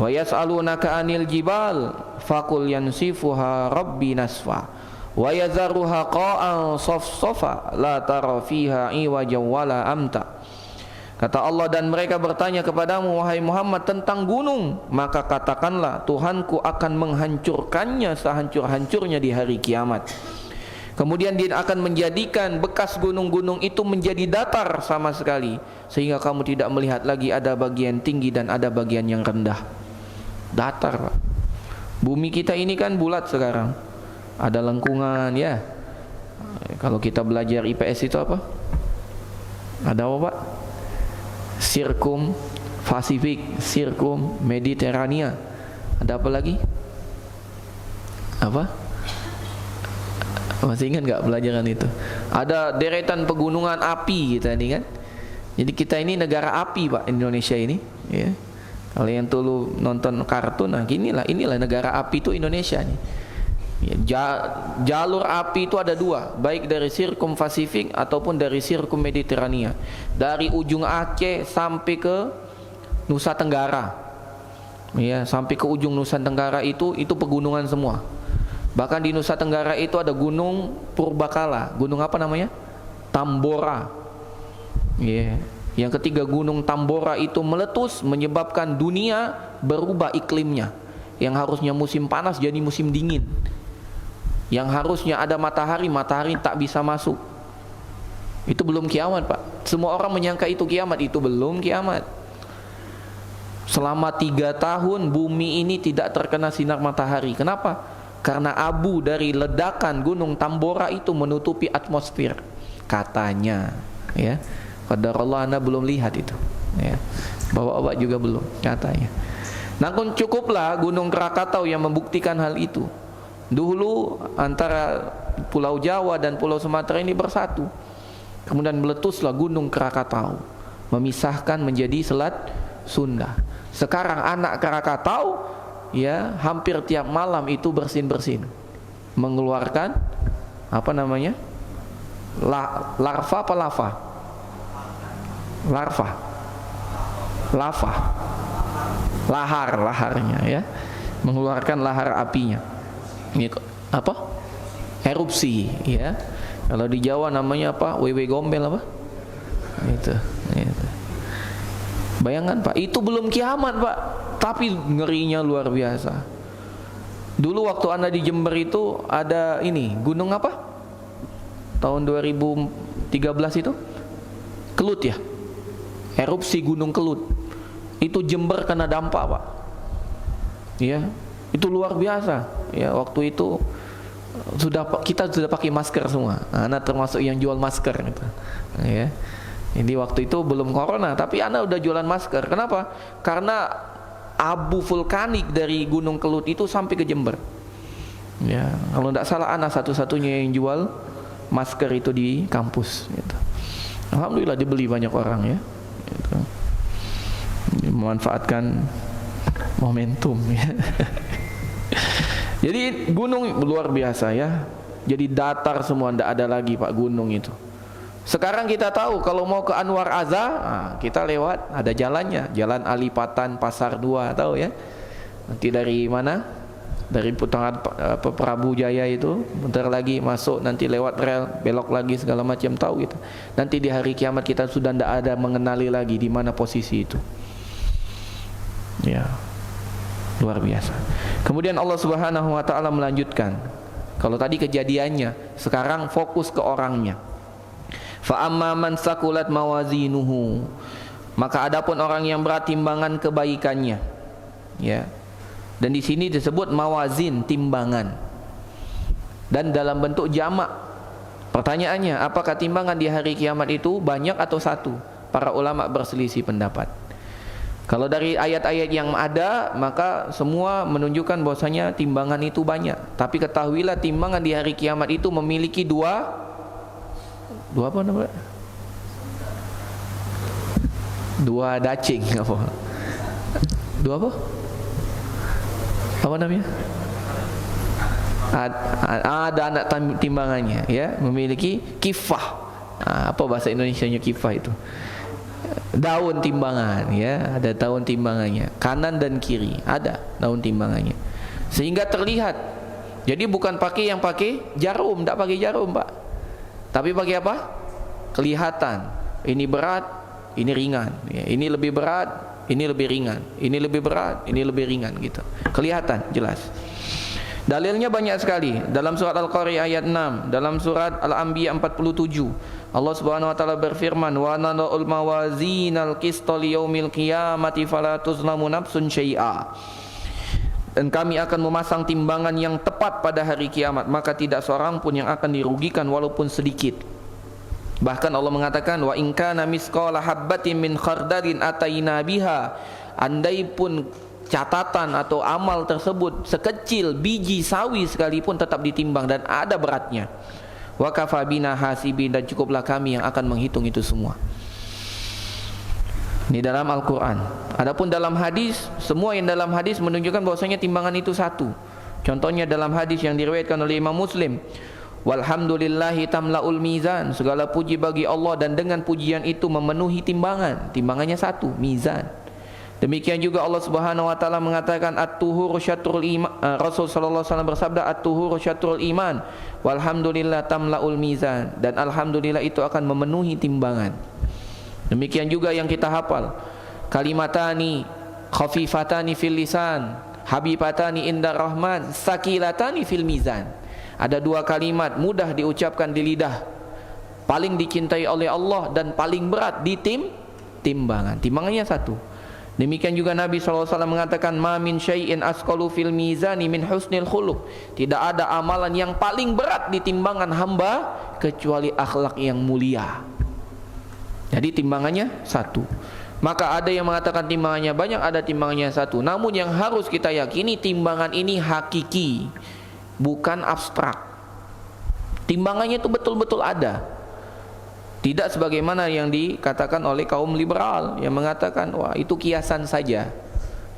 Wa yas'alunaka 'anil jibal faqul yansifuha rabbi nasfa wa yazaruha qa'an safsafa la tara fiha iwajan wala amta. Kata Allah, dan mereka bertanya kepadamu wahai Muhammad tentang gunung, maka katakanlah Tuhanku akan menghancurkannya sehancur-hancurnya di hari kiamat. Kemudian dia akan menjadikan bekas gunung-gunung itu menjadi datar sama sekali, sehingga kamu tidak melihat lagi ada bagian tinggi dan ada bagian yang rendah. Datar, Pak. Bumi kita ini kan bulat sekarang, ada lengkungan ya. Kalau kita belajar IPS itu apa? Ada apa, Pak? Sirkum Pasifik, Sirkum Mediterania. Ada apa lagi? Apa? Masih ingat nggak pelajaran itu? Ada deretan pegunungan api kita ini kan. Jadi kita ini negara api, Pak, Indonesia ini. Ya. Kalau yang dulu nonton kartun, nah inilah negara api itu Indonesia nih. Ya, jalur api itu ada dua, baik dari Sirkum Pasifik ataupun dari Sirkum Mediterania. Dari ujung Aceh sampai ke Nusa Tenggara. Ya, sampai ke ujung Nusa Tenggara itu pegunungan semua. Bahkan di Nusa Tenggara itu ada gunung Purbakala. Gunung apa namanya? Tambora. Ya. Yang ketiga, gunung Tambora itu meletus menyebabkan dunia berubah iklimnya. Yang harusnya musim panas jadi musim dingin. Yang harusnya ada matahari tak bisa masuk. Itu belum kiamat, Pak. Semua orang menyangka itu kiamat, itu belum kiamat. Selama 3 tahun bumi ini tidak terkena sinar matahari. Kenapa? Karena abu dari ledakan gunung Tambora itu menutupi atmosfer. Katanya, ya. Qadarullah, Anda belum lihat itu, ya. Bapak-bapak juga belum, katanya. Namun cukuplah gunung Krakatau yang membuktikan hal itu. Dulu antara Pulau Jawa dan Pulau Sumatera ini bersatu. Kemudian meletuslah gunung Krakatau, memisahkan menjadi Selat Sunda. Sekarang anak Krakatau ya hampir tiap malam itu bersin-bersin, mengeluarkan apa namanya? Larva apa lava? Lava. Laharnya ya. Mengeluarkan lahar apinya. Ini apa? Erupsi ya. Kalau di Jawa namanya apa? Wewe gombel apa? Itu. Bayangkan, Pak, itu belum kiamat, Pak, tapi ngerinya luar biasa. Dulu waktu Anda di Jember itu ada ini, gunung apa? Tahun 2013 itu? Kelut ya? Erupsi Gunung Kelut. Itu Jember kena dampak, Pak. Ya, itu luar biasa. Ya, waktu itu kita sudah pakai masker semua. Anak termasuk yang jual masker gitu. Ya. Jadi waktu itu belum corona, tapi anak udah jualan masker. Kenapa? Karena abu vulkanik dari Gunung Kelut itu sampai ke Jember. Ya, kalau tidak salah anak satu-satunya yang jual masker itu di kampus. Gitu. Alhamdulillah dibeli banyak orang ya. Gitu. Memanfaatkan momentum ya. Jadi gunung luar biasa ya. Jadi datar semua, tidak ada lagi, Pak, gunung itu. Sekarang kita tahu kalau mau ke Anwar Azza, kita lewat, ada jalannya, Jalan Alipatan Pasar 2, tahu ya. Nanti dari mana? Dari putaran Prabu Jaya itu, bentar lagi masuk, nanti lewat rel, belok lagi segala macam, tahu kita. Nanti di hari kiamat kita sudah tidak ada mengenali lagi di mana posisi itu. Ya. Luar biasa. Kemudian Allah Subhanahu wa taala melanjutkan. Kalau tadi kejadiannya, sekarang fokus ke orangnya. Fa amma man sakulat mawazinuhu, maka adapun orang yang berat timbangan kebaikannya. Ya. Dan di sini disebut mawazin, timbangan. Dan dalam bentuk jamak. Pertanyaannya, apakah timbangan di hari kiamat itu banyak atau satu? Para ulama berselisih pendapat. Kalau dari ayat-ayat yang ada, maka semua menunjukkan bahwasanya timbangan itu banyak. Tapi ketahuilah timbangan di hari kiamat itu memiliki dua apa namanya? Dua dacing apa? Dua apa? Apa namanya? Ada anak timbangannya ya, memiliki kifah. Apa bahasa Indonesianya kifah itu? Daun timbangan, ya, ada daun timbangannya, kanan dan kiri ada daun timbangannya, sehingga terlihat. Jadi bukan pakai yang pakai jarum, tidak pakai jarum Pak, tapi pakai apa? Kelihatan, ini berat, ini ringan, ya, ini lebih berat, ini lebih ringan, ini lebih berat, ini lebih ringan, gitu. Kelihatan jelas. Dalilnya banyak sekali. Dalam surat Al-Qari'ah ayat 6, dalam surat Al-Anbiya 47, Allah Subhanahu wa taala berfirman, "Wa nadul mawazinal qista liyaumil qiyamati fala tuzlamu nafsun syai'a." Dan kami akan memasang timbangan yang tepat pada hari kiamat, maka tidak seorang pun yang akan dirugikan walaupun sedikit. Bahkan Allah mengatakan, "Wa in kana misqala habbatin min khardalin ataina biha." Andai pun catatan atau amal tersebut sekecil biji sawi sekalipun tetap ditimbang dan ada beratnya. Wa kafa bina hasibin, dan cukuplah kami yang akan menghitung itu semua. Ini dalam Al-Quran. Adapun dalam hadis, semua yang dalam hadis menunjukkan bahwasanya timbangan itu satu. Contohnya dalam hadis yang diriwayatkan oleh Imam Muslim, "Walhamdulillahi tamla'ul mizan." Segala puji bagi Allah dan dengan pujian itu memenuhi timbangan. Timbangannya satu, mizan. Demikian juga Allah Subhanahu wa taala mengatakan at-tuhuru syatrul iman. Rasul sallallahu alaihi wasallam bersabda, at-tuhuru syatrul iman walhamdulillah tamlaul mizan, dan alhamdulillah itu akan memenuhi timbangan. Demikian juga yang kita hafal, kalimatani khafifatani fil lisan habibatani indar rahman sakilatani fil mizan. Ada dua kalimat mudah diucapkan di lidah, paling dicintai oleh Allah dan paling berat di timbangan. Timbangannya satu. Demikian juga Nabi SAW mengatakan, "Ma min syai'in asqalu fil mizani min husnil khuluq." Tidak ada amalan yang paling berat di timbangan hamba kecuali akhlak yang mulia. Jadi timbangannya satu. Maka ada yang mengatakan timbangannya banyak, ada timbangannya satu. Namun yang harus kita yakini, timbangan ini hakiki, bukan abstrak. Timbangannya itu betul-betul ada. Tidak sebagaimana yang dikatakan oleh kaum liberal yang mengatakan, wah itu kiasan saja,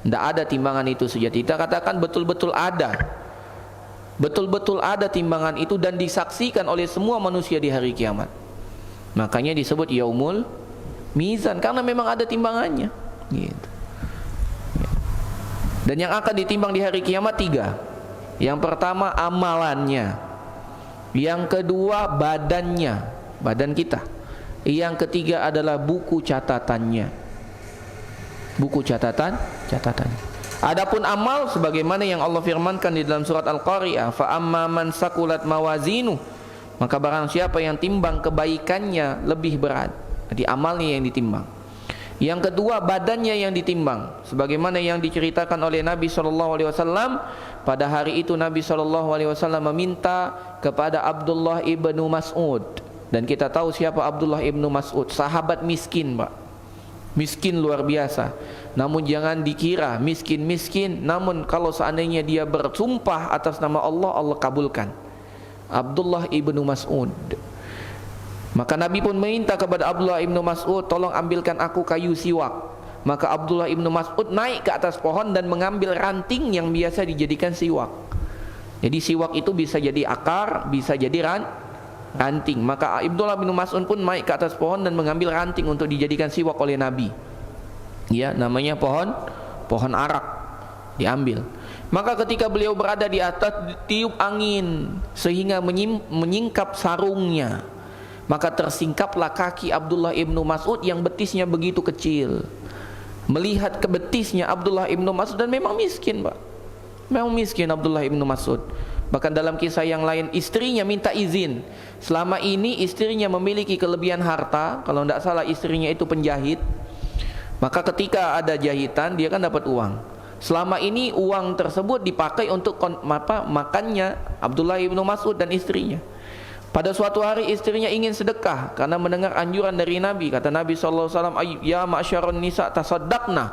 tidak ada timbangan itu sejati. Kita katakan betul-betul ada. Betul-betul ada timbangan itu dan disaksikan oleh semua manusia di hari kiamat. Makanya disebut yaumul mizan, karena memang ada timbangannya, gitu. Dan yang akan ditimbang di hari kiamat tiga. Yang pertama amalannya, yang kedua badannya, badan kita. Yang ketiga adalah buku catatannya. Buku catatannya. Adapun amal sebagaimana yang Allah firmankan di dalam surat Al-Qari'ah, fa amma man sakulat mawazinu, maka barang siapa yang timbang kebaikannya lebih berat. Jadi amalnya yang ditimbang. Yang kedua badannya yang ditimbang, sebagaimana yang diceritakan oleh Nabi SAW. Pada hari itu Nabi SAW meminta kepada Abdullah ibnu Mas'ud. Dan kita tahu siapa Abdullah ibnu Mas'ud, sahabat miskin Pak, miskin luar biasa. Namun jangan dikira miskin-miskin, namun kalau seandainya dia bersumpah atas nama Allah, Allah kabulkan. Abdullah ibnu Mas'ud. Maka Nabi pun meminta kepada Abdullah ibnu Mas'ud, tolong ambilkan aku kayu siwak. Maka Abdullah ibnu Mas'ud naik ke atas pohon dan mengambil ranting yang biasa dijadikan siwak. Jadi siwak itu bisa jadi akar, bisa jadi ranting. Maka Abdullah bin Mas'ud pun naik ke atas pohon dan mengambil ranting untuk dijadikan siwak oleh Nabi. Ya, namanya pohon arak, diambil. Maka ketika beliau berada di atas, tiup angin sehingga menyingkap sarungnya. Maka tersingkaplah kaki Abdullah ibnu Mas'ud yang betisnya begitu kecil. Melihat ke betisnya Abdullah ibnu Mas'ud, dan memang miskin Pak, memang miskin Abdullah ibnu Mas'ud. Bahkan dalam kisah yang lain, istrinya minta izin. Selama ini istrinya memiliki kelebihan harta. Kalau tidak salah istrinya itu penjahit. Maka ketika ada jahitan, dia kan dapat uang. Selama ini uang tersebut dipakai untuk makannya Abdullah ibnu Mas'ud dan istrinya. Pada suatu hari istrinya ingin sedekah karena mendengar anjuran dari Nabi. Kata Nabi SAW, "Ya ma'syarun nisa tasaddaqna."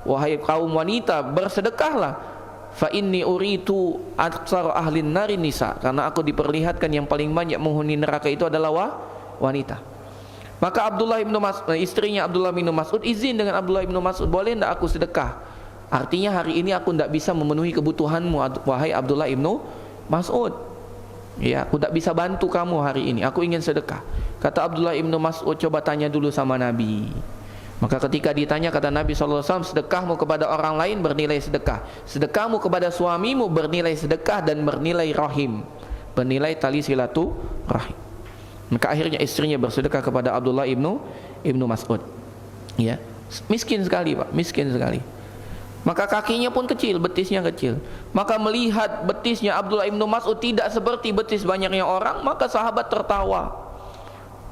Wahai kaum wanita, bersedekahlah. Fa inni uritu aktsar ahlin nari nisa, karena aku diperlihatkan yang paling banyak menghuni neraka itu adalah wanita. Maka Abdullah ibnu Mas'ud, istrinya Abdullah bin Mas'ud izin dengan Abdullah bin Mas'ud, boleh tidak aku sedekah? Artinya hari ini aku tidak bisa memenuhi kebutuhanmu wahai Abdullah ibnu Mas'ud. Ya, aku tak bisa bantu kamu hari ini. Aku ingin sedekah. Kata Abdullah ibnu Mas'ud, coba tanya dulu sama Nabi. Maka ketika ditanya, kata Nabi SAW, sedekahmu kepada orang lain bernilai sedekah. Sedekahmu kepada suamimu bernilai sedekah dan bernilai rahim, bernilai tali silaturahim. Maka akhirnya istrinya bersedekah kepada Abdullah ibnu Mas'ud. Ya, miskin sekali Pak, miskin sekali. Maka kakinya pun kecil, betisnya kecil. Maka melihat betisnya Abdullah ibnu Mas'ud tidak seperti betis banyaknya orang, maka sahabat tertawa.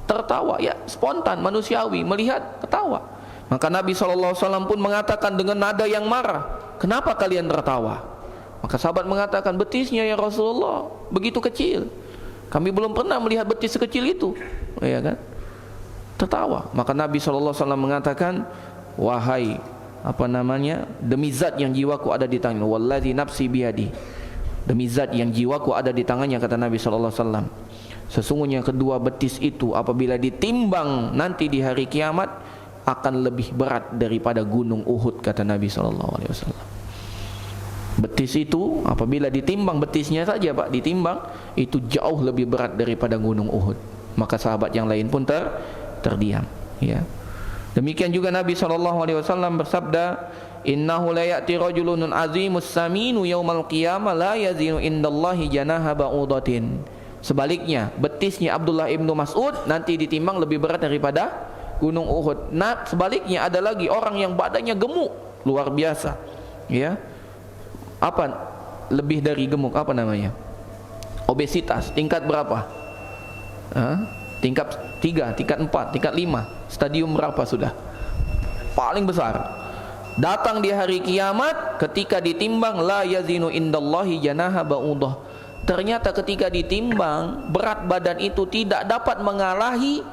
Tertawa, ya spontan, manusiawi, melihat ketawa. Maka Nabi SAW pun mengatakan dengan nada yang marah, kenapa kalian tertawa? Maka sahabat mengatakan, betisnya ya Rasulullah begitu kecil, kami belum pernah melihat betis sekecil itu, ya kan? Tertawa. Maka Nabi SAW mengatakan, wahai demi zat yang jiwaku ada di tangannya, wallazi nafsi biyadi, demi zat yang jiwaku ada di tangannya, kata Nabi SAW, sesungguhnya kedua betis itu apabila ditimbang nanti di hari kiamat akan lebih berat daripada gunung Uhud, kata Nabi SAW. Betis itu apabila ditimbang, betisnya saja Pak, ditimbang itu jauh lebih berat daripada gunung Uhud. Maka sahabat yang lain pun terdiam, ya. Demikian juga Nabi SAW bersabda, innahu la ya'ti rajulun azimus saminu yaumal qiyamah la yazinu indallahi janaha ba'udatin. Sebaliknya, betisnya Abdullah ibnu Mas'ud nanti ditimbang lebih berat daripada gunung Uhud. Nah, sebaliknya ada lagi orang yang badannya gemuk luar biasa, ya. Apa lebih dari gemuk, apa namanya? Obesitas. Tingkat berapa? Tingkat 3, tingkat 4, tingkat 5. Stadium berapa sudah? Paling besar. Datang di hari kiamat, ketika ditimbang la yazinu indallahi janaha ba'udah. Ternyata ketika ditimbang, berat badan itu tidak dapat mengalahi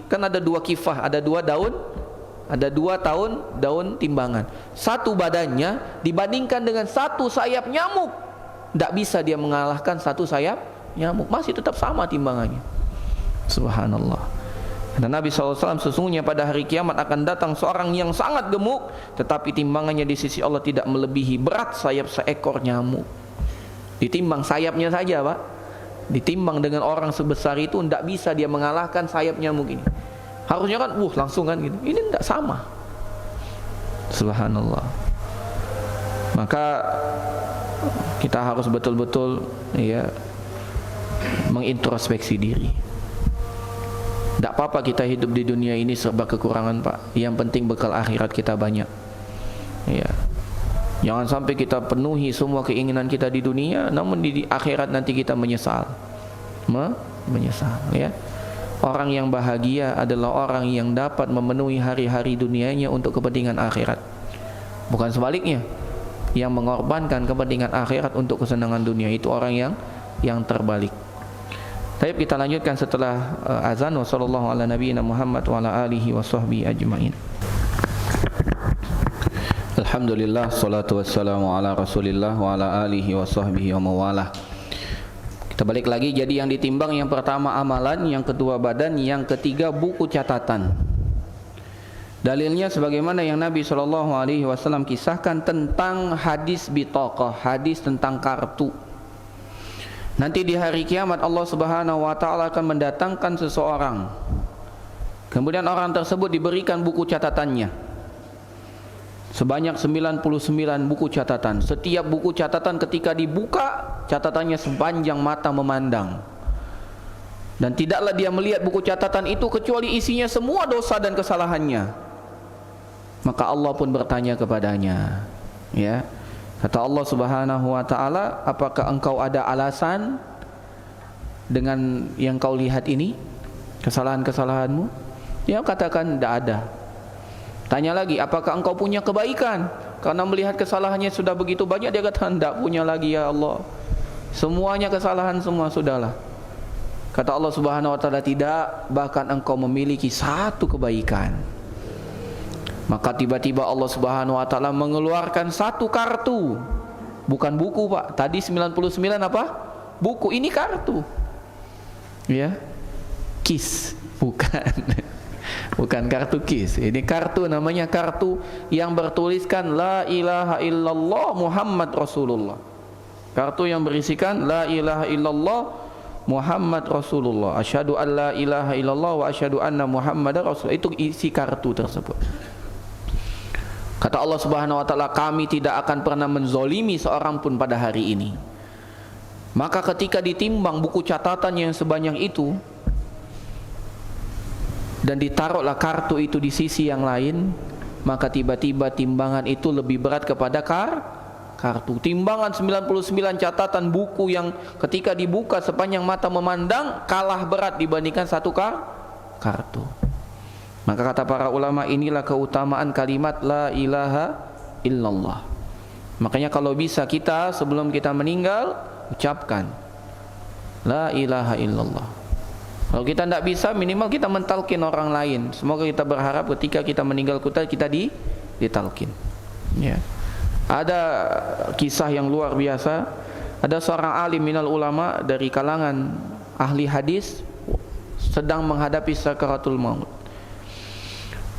kan ada 2 kifah, ada 2 daun, ada 2 daun timbangan. Satu badannya dibandingkan dengan 1 sayap nyamuk, tidak bisa dia mengalahkan 1 sayap nyamuk, masih tetap sama timbangannya. Subhanallah. Dan Nabi SAW, sesungguhnya pada hari kiamat akan datang seorang yang sangat gemuk, tetapi timbangannya di sisi Allah tidak melebihi berat sayap seekor nyamuk. Ditimbang sayapnya saja Pak, ditimbang dengan orang sebesar itu, tidak bisa dia mengalahkan sayap nyamuk ini. Harusnya kan langsung kan gitu. Ini tidak sama. Subhanallah. Maka kita harus betul-betul, ya, mengintrospeksi diri. Tidak apa-apa kita hidup di dunia ini serba kekurangan Pak, yang penting bekal akhirat kita banyak, ya. Jangan sampai kita penuhi semua keinginan kita di dunia, namun di akhirat nanti kita menyesal, menyesal, ya. Orang yang bahagia adalah orang yang dapat memenuhi hari-hari dunianya untuk kepentingan akhirat, bukan sebaliknya. Yang mengorbankan kepentingan akhirat untuk kesenangan dunia, itu orang yang terbalik. Baik, kita lanjutkan setelah azan. Wassallallahu ala nabiyina Muhammad wa ala alihi wa sahbihi ajma'in. Alhamdulillah, salatu wassalamu ala Rasulillah wa ala alihi wa sahbihi wa mawalah. Kita balik lagi, jadi yang ditimbang yang pertama amalan, yang kedua badan, yang ketiga buku catatan. Dalilnya sebagaimana yang Nabi SAW kisahkan tentang hadis bitaqah, hadis tentang kartu. Nanti di hari kiamat Allah Subhanahu wa taala akan mendatangkan seseorang. Kemudian orang tersebut diberikan buku catatannya. Sebanyak 99 buku catatan. Setiap buku catatan ketika dibuka, catatannya sepanjang mata memandang. Dan tidaklah dia melihat buku catatan itu kecuali isinya semua dosa dan kesalahannya. Maka Allah pun bertanya kepadanya, ya. Kata Allah Subhanahu wa taala, apakah engkau ada alasan dengan yang kau lihat ini, kesalahan-kesalahanmu? Dia katakan tidak ada. Tanya lagi, apakah engkau punya kebaikan? Karena melihat kesalahannya sudah begitu banyak, dia katakan tidak punya lagi ya Allah. Semuanya kesalahan semua sudahlah. Kata Allah Subhanahu wa taala, tidak, bahkan engkau memiliki 1 kebaikan. Maka tiba-tiba Allah Subhanahu wa taala mengeluarkan 1 kartu. Bukan buku Pak. Tadi 99 apa? Buku, ini kartu. Ya. Kis, bukan. Bukan kartu kis. Ini kartu, namanya kartu yang bertuliskan la ilaha illallah Muhammad Rasulullah. Kartu yang berisikan la ilaha illallah Muhammad Rasulullah, asyhadu an la ilaha illallah wa asyhadu anna Muhammadar Rasulullah. Itu isi kartu tersebut. Kata Allah Subhanahu wa taala, kami tidak akan pernah menzolimi seorang pun pada hari ini. Maka ketika ditimbang buku catatan yang sebanyak itu dan ditaruhlah kartu itu di sisi yang lain, maka tiba-tiba timbangan itu lebih berat kepada kartu. Timbangan 99 catatan buku yang ketika dibuka sepanjang mata memandang kalah berat dibandingkan satu kartu. Maka kata para ulama, inilah keutamaan kalimat la ilaha illallah. Makanya kalau bisa kita sebelum kita meninggal ucapkan la ilaha illallah. Kalau kita tidak bisa, minimal kita mentalkin orang lain. Semoga kita berharap ketika kita meninggal kita ditalkin. Ya. Ada kisah yang luar biasa. Ada seorang alim minal ulama dari kalangan ahli hadis sedang menghadapi sakaratul maut.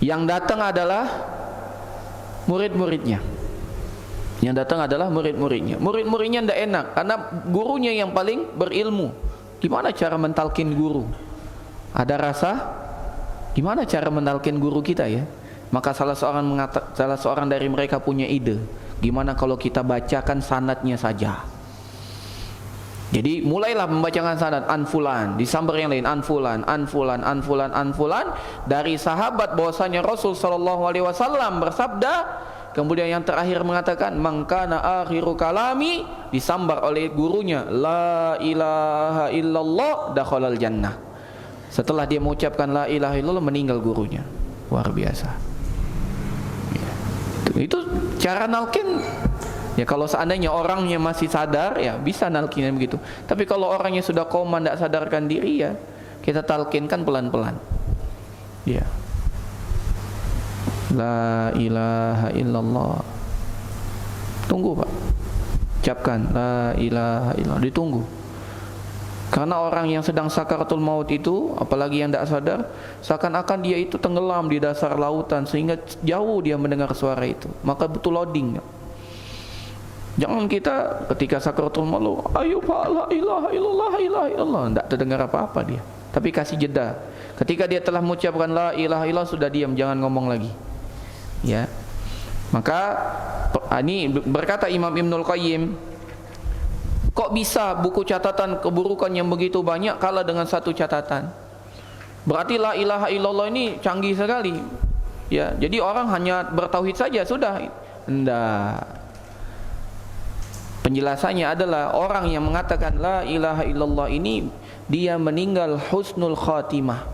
Yang datang adalah murid-muridnya. Murid-muridnya tidak enak karena gurunya yang paling berilmu. Gimana cara mentalkin guru? Ada rasa? Gimana cara mentalkin guru kita ya? Maka salah seorang dari mereka punya ide. Gimana kalau kita bacakan sanadnya saja? Jadi mulailah membacakan sanad anfulan, disambar yang lain anfulan dari sahabat bahwasanya Rasul sallallahu alaihi wasallam bersabda, kemudian yang terakhir mengatakan mangkana akhiru kalami, disambar oleh gurunya la ilaha illallah dakhalal jannah. Setelah dia mengucapkan la ilaha illallah meninggal gurunya. Luar biasa. Itu cara nalkin. Ya kalau seandainya orangnya masih sadar ya bisa nalkinnya begitu. Tapi kalau orangnya sudah koma tidak sadarkan diri ya kita talkinkan pelan-pelan. Ya. La ilaha illallah. Tunggu Pak. Ucapkan la ilaha illallah. Ditunggu. Karena orang yang sedang sakaratul maut itu, apalagi yang tidak sadar, seakan-akan dia itu tenggelam di dasar lautan sehingga jauh dia mendengar suara itu. Maka betul loading. Jangan kita ketika sakaratul maut, ayo Pak, la ilaha illallah, la ilaha illallah, tidak terdengar apa-apa dia. Tapi kasih jeda. Ketika dia telah mengucapkan la ilaha illallah sudah diam, jangan ngomong lagi. Ya. Maka ini berkata Imam Ibnul Qayyim, kok bisa buku catatan keburukan yang begitu banyak kalah dengan satu catatan? Berarti la ilaha illallah ini canggih sekali. Ya, jadi orang hanya bertauhid saja sudah. Enggak. Penjelasannya adalah orang yang mengatakan la ilaha illallah ini dia meninggal husnul khatimah.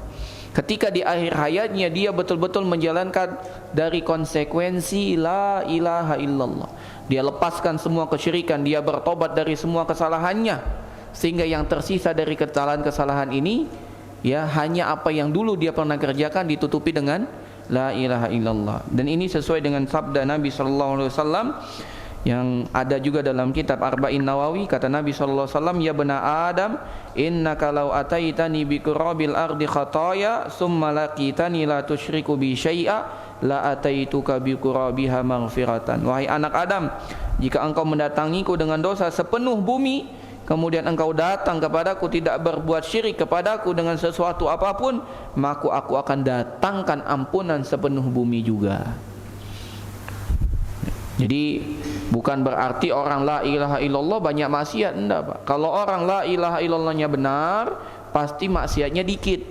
Ketika di akhir hayatnya dia betul-betul menjalankan dari konsekuensi la ilaha illallah. Dia lepaskan semua kesyirikan, dia bertobat dari semua kesalahannya, sehingga yang tersisa dari kesalahan-kesalahan ini ya hanya apa yang dulu dia pernah kerjakan ditutupi dengan la ilaha illallah. Dan ini sesuai dengan sabda Nabi sallallahu alaihi wasallam yang ada juga dalam kitab Arba'in Nawawi. Kata Nabi sallallahu alaihi wasallam, ya bena Adam, innaka law ataitani bi qurabil ardi khataya summa laqitani la tusyriku bi syai'a la ataituka bi qurabiha maghfiratan. Wahai anak Adam, jika engkau mendatangiku dengan dosa sepenuh bumi, kemudian engkau datang kepadaku tidak berbuat syirik kepadaku dengan sesuatu apapun, maka aku akan datangkan ampunan sepenuh bumi juga. Jadi bukan berarti orang la ilaha illallah banyak maksiat, enggak Pak. Kalau orang la ilaha illallahnya benar, pasti maksiatnya dikit.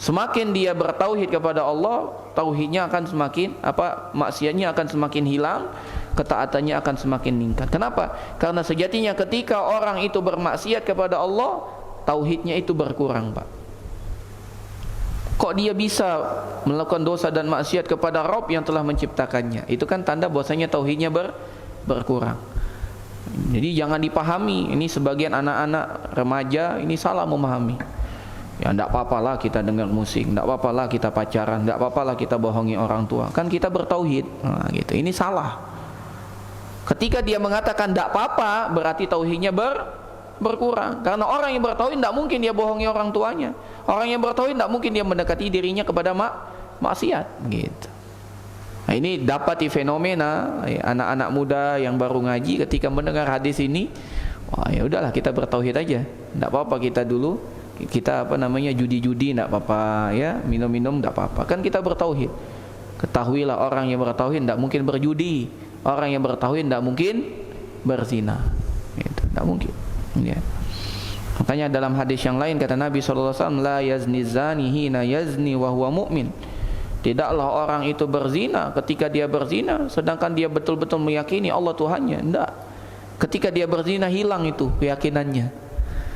Semakin dia bertauhid kepada Allah, tauhidnya akan semakin maksiatnya akan semakin hilang, ketaatannya akan semakin meningkat. Kenapa? Karena sejatinya ketika orang itu bermaksiat kepada Allah, tauhidnya itu berkurang, Pak. Kok dia bisa melakukan dosa dan maksiat kepada Rabb yang telah menciptakannya? Itu kan tanda bahwasanya tauhidnya berkurang. Jadi jangan dipahami ini sebagian anak-anak remaja ini salah memahami. Ya enggak apa-apalah kita dengar musik, enggak apa-apalah kita pacaran, enggak apa-apalah kita bohongi orang tua. Kan kita bertauhid. Nah, gitu. Ini salah. Ketika dia mengatakan enggak apa-apa, berarti tauhidnya berkurang. Karena orang yang bertauhid tidak mungkin dia bohongi orang tuanya. Orang yang bertauhid tidak mungkin dia mendekati dirinya kepada maksiat gitu. Nah, Nah, ini dapati fenomena anak-anak muda yang baru ngaji ketika mendengar hadis ini, wah ya udahlah kita bertauhid aja. Enggak apa-apa kita dulu kita judi-judi enggak apa-apa ya, minum-minum enggak apa-apa. Kan kita bertauhid. Ketahuilah orang yang bertauhid enggak mungkin berjudi. Orang yang bertauhid enggak mungkin berzina. Itu enggak mungkin. Ya. Makanya dalam hadis yang lain kata Nabi sallallahu alaihi wasallam, la yazni zani hina yazni wa huwa mu'min. Tidaklah orang itu berzina ketika dia berzina sedangkan dia betul-betul meyakini Allah Tuhannya. Tidak. Ketika dia berzina hilang itu keyakinannya.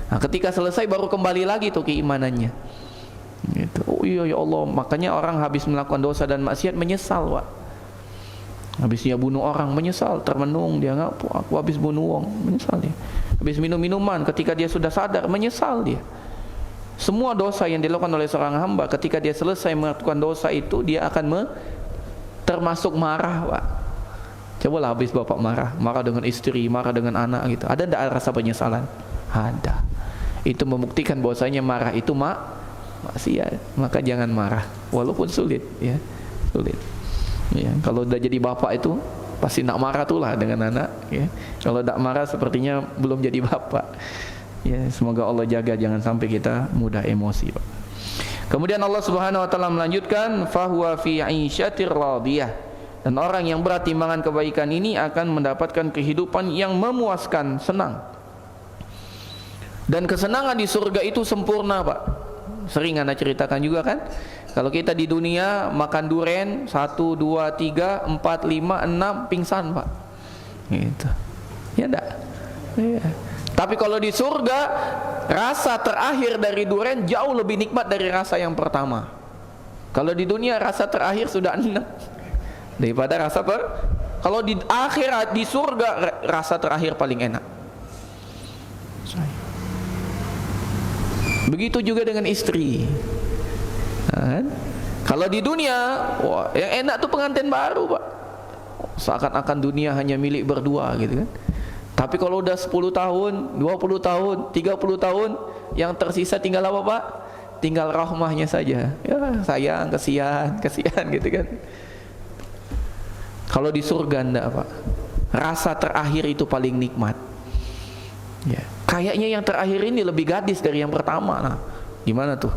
Nah, ketika selesai baru kembali lagi tuh keimanannya. Gitu. Oh iya ya Allah, makanya orang habis melakukan dosa dan maksiat menyesal, Pak. Habis dia bunuh orang menyesal, termenung dia ngaku aku habis bunuh orang, menyesal dia. Habis minum minuman ketika dia sudah sadar menyesal dia. Semua dosa yang dilakukan oleh seorang hamba ketika dia selesai melakukan dosa itu dia akan termasuk marah, Pak. Cobalah habis bapak marah dengan istri, marah dengan anak gitu. Ada enggak rasa penyesalan? Ada. Itu membuktikan bahwasanya marah itu maksiat. Maka jangan marah walaupun sulit ya. Sulit. Ya, kalau udah jadi bapak itu pasti nak marah tuh lah dengan anak ya. Kalau tak marah sepertinya belum jadi bapak. Ya, semoga Allah jaga jangan sampai kita mudah emosi, Pak. Kemudian Allah Subhanahu wa taala melanjutkan fahuwa fi 'isyatir radiyah. Dan orang yang berat timbangan kebaikan ini akan mendapatkan kehidupan yang memuaskan, senang. Dan kesenangan di surga itu sempurna, Pak. Sering Anda ceritakan juga kan? Kalau kita di dunia makan duren 1 2 3 4 5 6 pingsan, Pak. Gitu. Ya enggak? Iya. Tapi kalau di surga rasa terakhir dari durian jauh lebih nikmat dari rasa yang pertama. Kalau di dunia rasa terakhir sudah enak daripada rasa kalau di akhirat di surga rasa terakhir paling enak. Begitu juga dengan istri. Kalau di dunia, wah, yang enak tuh pengantin baru, Pak. Seakan-akan dunia hanya milik berdua gitu kan. Tapi kalau udah 10 tahun, 20 tahun, 30 tahun, yang tersisa tinggal apa, Pak? Tinggal rahmahnya saja. Ya, sayang, kasihan gitu kan. Kalau di surga enggak, Pak. Rasa terakhir itu paling nikmat. Ya. Kayaknya yang terakhir ini lebih gadis dari yang pertama. Nah, gimana tuh?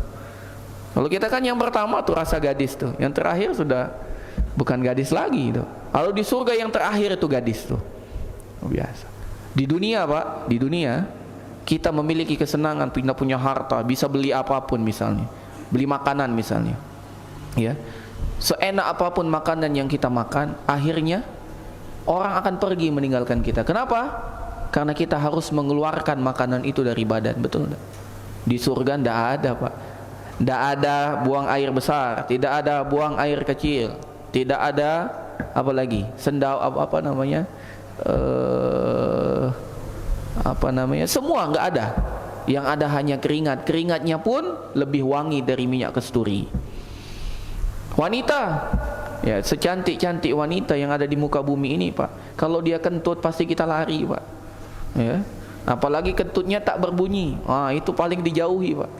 Kalau kita kan yang pertama tuh rasa gadis tuh. Yang terakhir sudah bukan gadis lagi tuh. Kalau di surga yang terakhir itu gadis tuh. Biasa. Di dunia, Pak, di dunia kita memiliki kesenangan, kita punya harta, bisa beli apapun misalnya, beli makanan misalnya, ya, seenak apapun makanan yang kita makan, akhirnya orang akan pergi meninggalkan kita. Kenapa? Karena kita harus mengeluarkan makanan itu dari badan, betul enggak? Di surga enggak ada, Pak. Enggak ada buang air besar, tidak ada buang air kecil, tidak ada apa lagi? Sendau apa namanya? Semua nggak ada. Yang ada hanya keringat. Keringatnya pun lebih wangi dari minyak kasturi. Wanita, ya, secantik-cantik wanita yang ada di muka bumi ini, Pak, kalau dia kentut pasti kita lari, Pak, ya. Apalagi kentutnya tak berbunyi, itu paling dijauhi, Pak.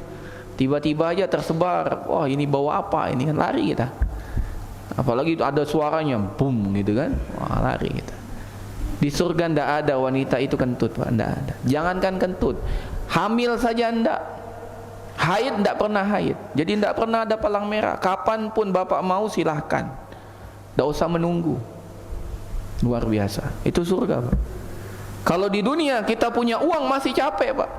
Tiba-tiba aja tersebar, wah ini bawa apa ini, kan lari kita. Apalagi itu ada suaranya, boom gitu kan, wah lari kita. Di surga ndak ada wanita itu kentut, Pak, ndak ada. Jangankan kentut, hamil saja ndak. Haid ndak pernah haid. Jadi ndak pernah ada palang merah. Kapanpun Bapak mau silahkan. Ndak usah menunggu. Luar biasa. Itu surga, Pak. Kalau di dunia kita punya uang masih capek, Pak.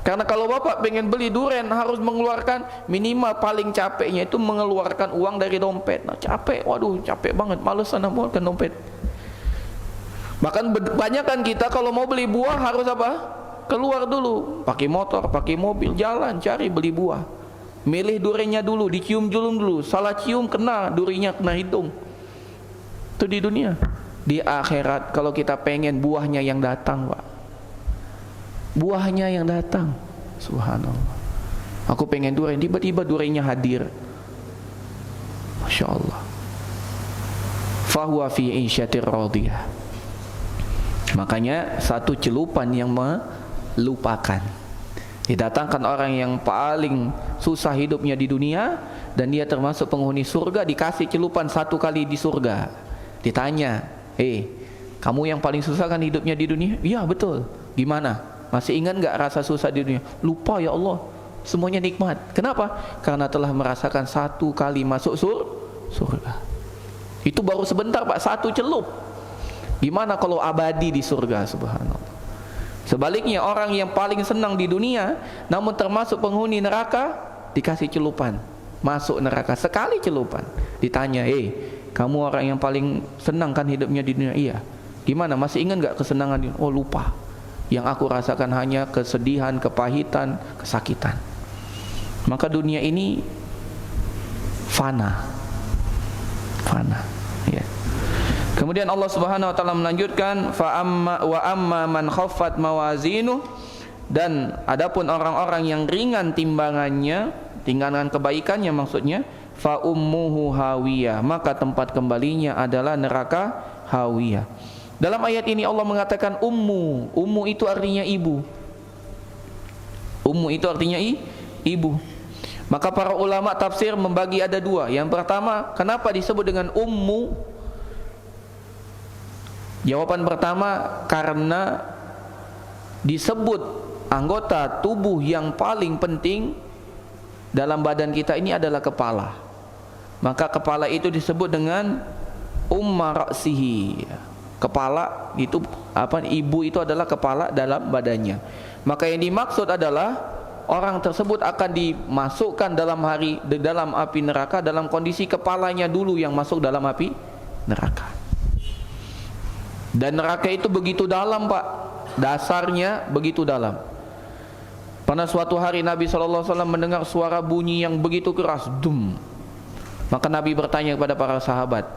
Karena kalau Bapak pengen beli duren harus mengeluarkan minimal paling capeknya itu mengeluarkan uang dari dompet. Nah, capek, waduh, capek banget, malesan mengeluarkan dompet. Bahkan kebanyakan kita kalau mau beli buah harus apa? Keluar dulu, pakai motor, pakai mobil, jalan cari beli buah. Milih durinya dulu, dicium dulu. Salah cium kena durinya, kena hidung. Itu di dunia. Di akhirat kalau kita pengen buahnya yang datang, Pak. Buahnya yang datang. Subhanallah. Aku pengen durian, tiba-tiba duriannya hadir. Masya Allah. Fahuwa fi 'isyatir radiyah. Makanya satu celupan yang melupakan. Didatangkan orang yang paling susah hidupnya di dunia, dan dia termasuk penghuni surga, dikasih celupan 1 kali di surga. Ditanya, kamu yang paling susah kan hidupnya di dunia? Iya betul. Gimana? Masih ingat gak rasa susah di dunia? Lupa ya Allah, semuanya nikmat. Kenapa? Karena telah merasakan 1 kali masuk surga. Itu baru sebentar Pak, 1 celup. Gimana kalau abadi di surga? Subhanallah. Sebaliknya orang yang paling senang di dunia namun termasuk penghuni neraka, dikasih celupan masuk neraka, sekali celupan. Ditanya, kamu orang yang paling senang kan hidupnya di dunia? Iya. Gimana, masih ingat gak kesenangan di dunia? Oh lupa. Yang aku rasakan hanya kesedihan, kepahitan, kesakitan. Maka dunia ini fana, ya. Kemudian Allah Subhanahu wa taala melanjutkan, fa amma man khaffat mawazinuh, dan adapun orang-orang yang ringan timbangannya, timbangan kebaikannya maksudnya, fa ummuhu hawiyah, maka tempat kembalinya adalah neraka hawiyah. Dalam ayat ini Allah mengatakan ummu. Ummu itu artinya ibu. Ummu itu artinya ibu. Maka para ulama tafsir membagi ada 2. Yang pertama, kenapa disebut dengan ummu? Jawaban pertama, karena disebut anggota tubuh yang paling penting dalam badan kita ini adalah kepala. Maka kepala itu disebut dengan umma ra'sihi. Kepala itu ibu itu adalah kepala dalam badannya. Maka yang dimaksud adalah orang tersebut akan dimasukkan dalam api neraka dalam kondisi kepalanya dulu yang masuk dalam api neraka. Dan neraka itu begitu dalam Pak, dasarnya begitu dalam. Pada suatu hari Nabi SAW mendengar suara bunyi yang begitu keras, dum. Maka Nabi bertanya kepada para sahabat,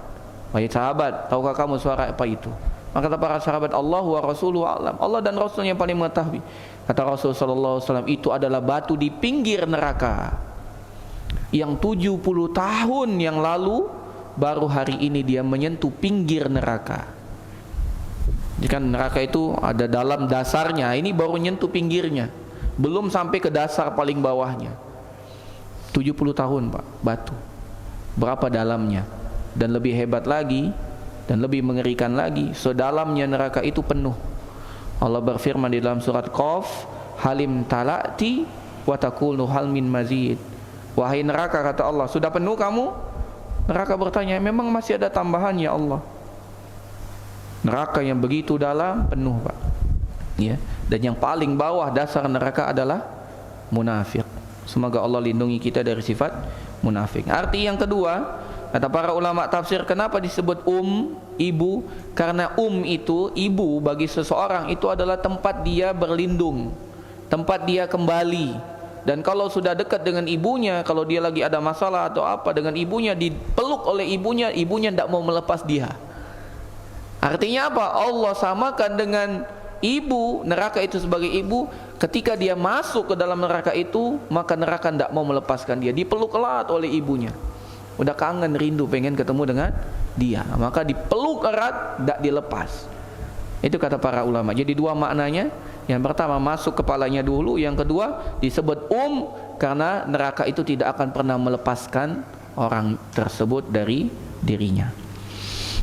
wahai sahabat, tahukah kamu suara apa itu? Maka kata para sahabat, Allah wa Rasuluhu a'lam, Allah dan Rasulnya yang paling mengetahui. Kata Rasul SAW, itu adalah batu di pinggir neraka yang 70 tahun yang lalu baru hari ini dia menyentuh pinggir neraka. Jadi kan neraka itu ada dalam dasarnya, ini baru nyentuh pinggirnya, belum sampai ke dasar paling bawahnya. 70 tahun Pak, batu. Berapa dalamnya? Dan lebih hebat lagi dan lebih mengerikan lagi, sedalamnya neraka itu penuh. Allah berfirman di dalam surat Qaf, halim talati wa taqulu hal min mazid. Wahai neraka, kata Allah, sudah penuh kamu? Neraka bertanya, memang masih ada tambahan ya Allah? Neraka yang begitu dalam penuh Pak, ya. Dan yang paling bawah dasar neraka adalah munafik. Semoga Allah lindungi kita dari sifat munafik. Arti yang kedua, kata para ulama tafsir, kenapa disebut ibu? Karena itu ibu bagi seseorang itu adalah tempat dia berlindung, tempat dia kembali. Dan kalau sudah dekat dengan ibunya, kalau dia lagi ada masalah atau apa dengan ibunya, dipeluk oleh ibunya, ibunya tidak mau melepas dia. Artinya apa? Allah samakan dengan ibu, neraka itu sebagai ibu. Ketika dia masuk ke dalam neraka itu, maka neraka tidak mau melepaskan dia, dipeluk erat oleh ibunya. Udah kangen, rindu, pengen ketemu dengan dia, maka dipeluk erat, tidak dilepas. Itu kata para ulama. Jadi 2 maknanya. Yang pertama masuk kepalanya dulu, yang kedua disebut karena neraka itu tidak akan pernah melepaskan orang tersebut dari dirinya.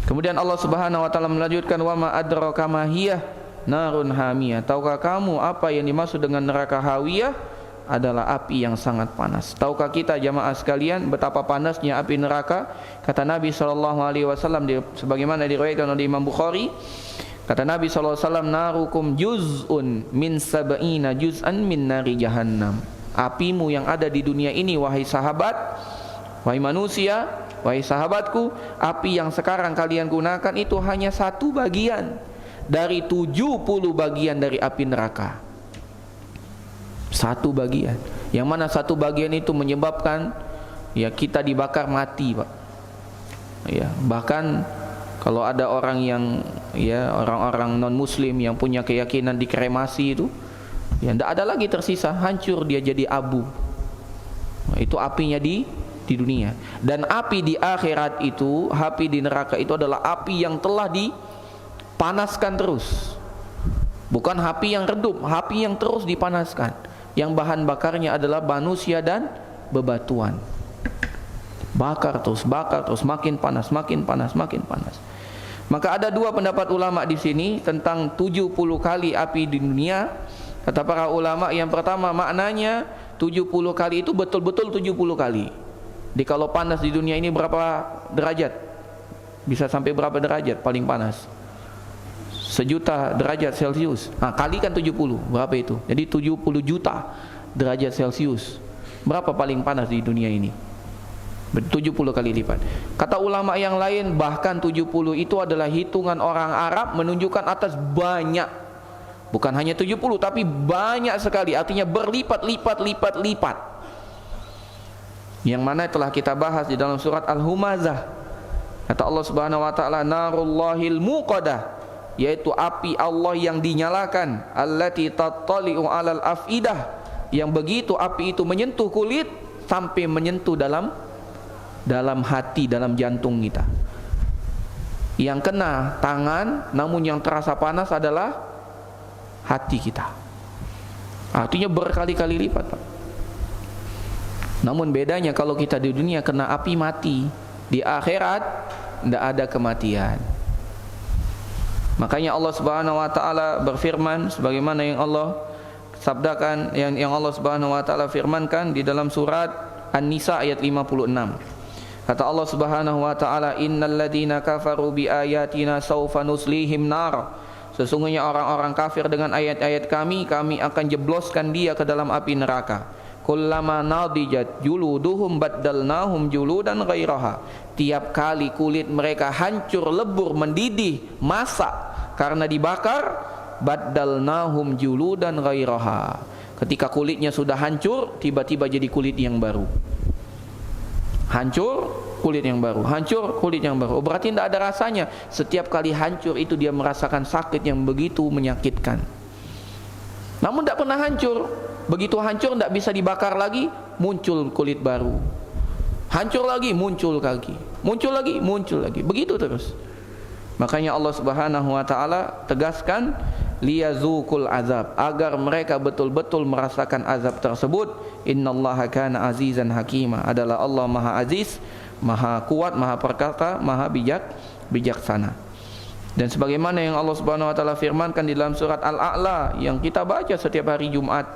Kemudian Allah Subhanahu wa taala melanjutkan, wa ma adraka ma hiyah narun hamiyah. Tahukah kamu apa yang dimaksud dengan neraka hawiyah? Adalah api yang sangat panas. Tahukah kita jamaah sekalian betapa panasnya api neraka? Kata Nabi SAW sebagaimana diriwayatkan oleh Imam Bukhari, kata Nabi SAW, narukum juz'un min sab'ina juz'an min nari jahannam. Apimu yang ada di dunia ini wahai sahabat, wahai manusia, wahai sahabatku, api yang sekarang kalian gunakan itu hanya 1 bagian dari 70 bagian dari api neraka. 1 bagian. Yang mana 1 bagian itu menyebabkan ya kita dibakar mati Pak. Ya, bahkan kalau ada orang yang orang-orang non muslim yang punya keyakinan dikremasi itu, ya tidak ada lagi tersisa, hancur dia jadi abu. Nah, itu apinya di dunia. Dan api di akhirat itu, api di neraka itu adalah api yang telah dipanaskan terus. Bukan api yang redup, api yang terus dipanaskan. Yang bahan bakarnya adalah manusia dan bebatuan. bakar terus, makin panas, makin panas, makin panas. Maka ada dua pendapat ulama di sini tentang 70 kali api di dunia. Kata para ulama, yang pertama maknanya 70 kali itu betul-betul 70 kali. Jadi kalau panas di dunia ini berapa derajat? Bisa sampai berapa derajat paling panas? 1.000.000 derajat Celcius. Nah, kalikan 70, berapa itu? Jadi 70 juta derajat Celcius. Berapa paling panas di dunia ini? 70 kali lipat. Kata ulama yang lain, bahkan 70 itu adalah hitungan orang Arab menunjukkan atas banyak. Bukan hanya 70 tapi banyak sekali, artinya berlipat-lipat. Yang mana telah kita bahas di dalam surat Al-Humazah. Kata Allah Subhanahu wa taala, narullahil muqadah, yaitu api Allah yang dinyalakan, allati tattali'u 'alal afidah, yang begitu api itu menyentuh kulit sampai menyentuh dalam hati, dalam jantung kita. Yang kena tangan, namun yang terasa panas adalah hati kita. Artinya berkali-kali lipat, Pak. Namun bedanya kalau kita di dunia kena api mati, di akhirat tidak ada kematian. Makanya Allah Subhanahu wa taala berfirman sebagaimana yang Allah sabdakan, yang Allah Subhanahu wa taala firmankan di dalam surat An-Nisa ayat 56. Kata Allah Subhanahu wa taala, innal ladzina kafaru bi ayatina saufa nuslihim nar. Sesungguhnya orang-orang kafir dengan ayat-ayat kami akan jebloskan dia ke dalam api neraka. Kullama nadijat juluduhum baddalnahum juludan ghairaha. Tiap kali kulit mereka hancur, lebur, mendidih, masak karena dibakar, baddalnahum juludan ghairaha. Ketika kulitnya sudah hancur, tiba-tiba jadi kulit yang baru. Hancur, kulit yang baru. Hancur, kulit yang baru. Berarti tidak ada rasanya. Setiap kali hancur itu dia merasakan sakit yang begitu menyakitkan. Namun tidak pernah hancur. Begitu hancur tidak bisa dibakar lagi, muncul kulit baru. Hancur lagi, muncul lagi. Muncul lagi, muncul lagi. Begitu terus. Makanya Allah Subhanahu wa taala tegaskan, liyazukul azab, agar mereka betul-betul merasakan azab tersebut. Innallaha kana azizan hakima, adalah Allah Maha Aziz, Maha Kuat, Maha Perkasa, Maha bijaksana. Dan sebagaimana yang Allah Subhanahu wa taala firmankan di dalam surat Al-A'la yang kita baca setiap hari Jumat,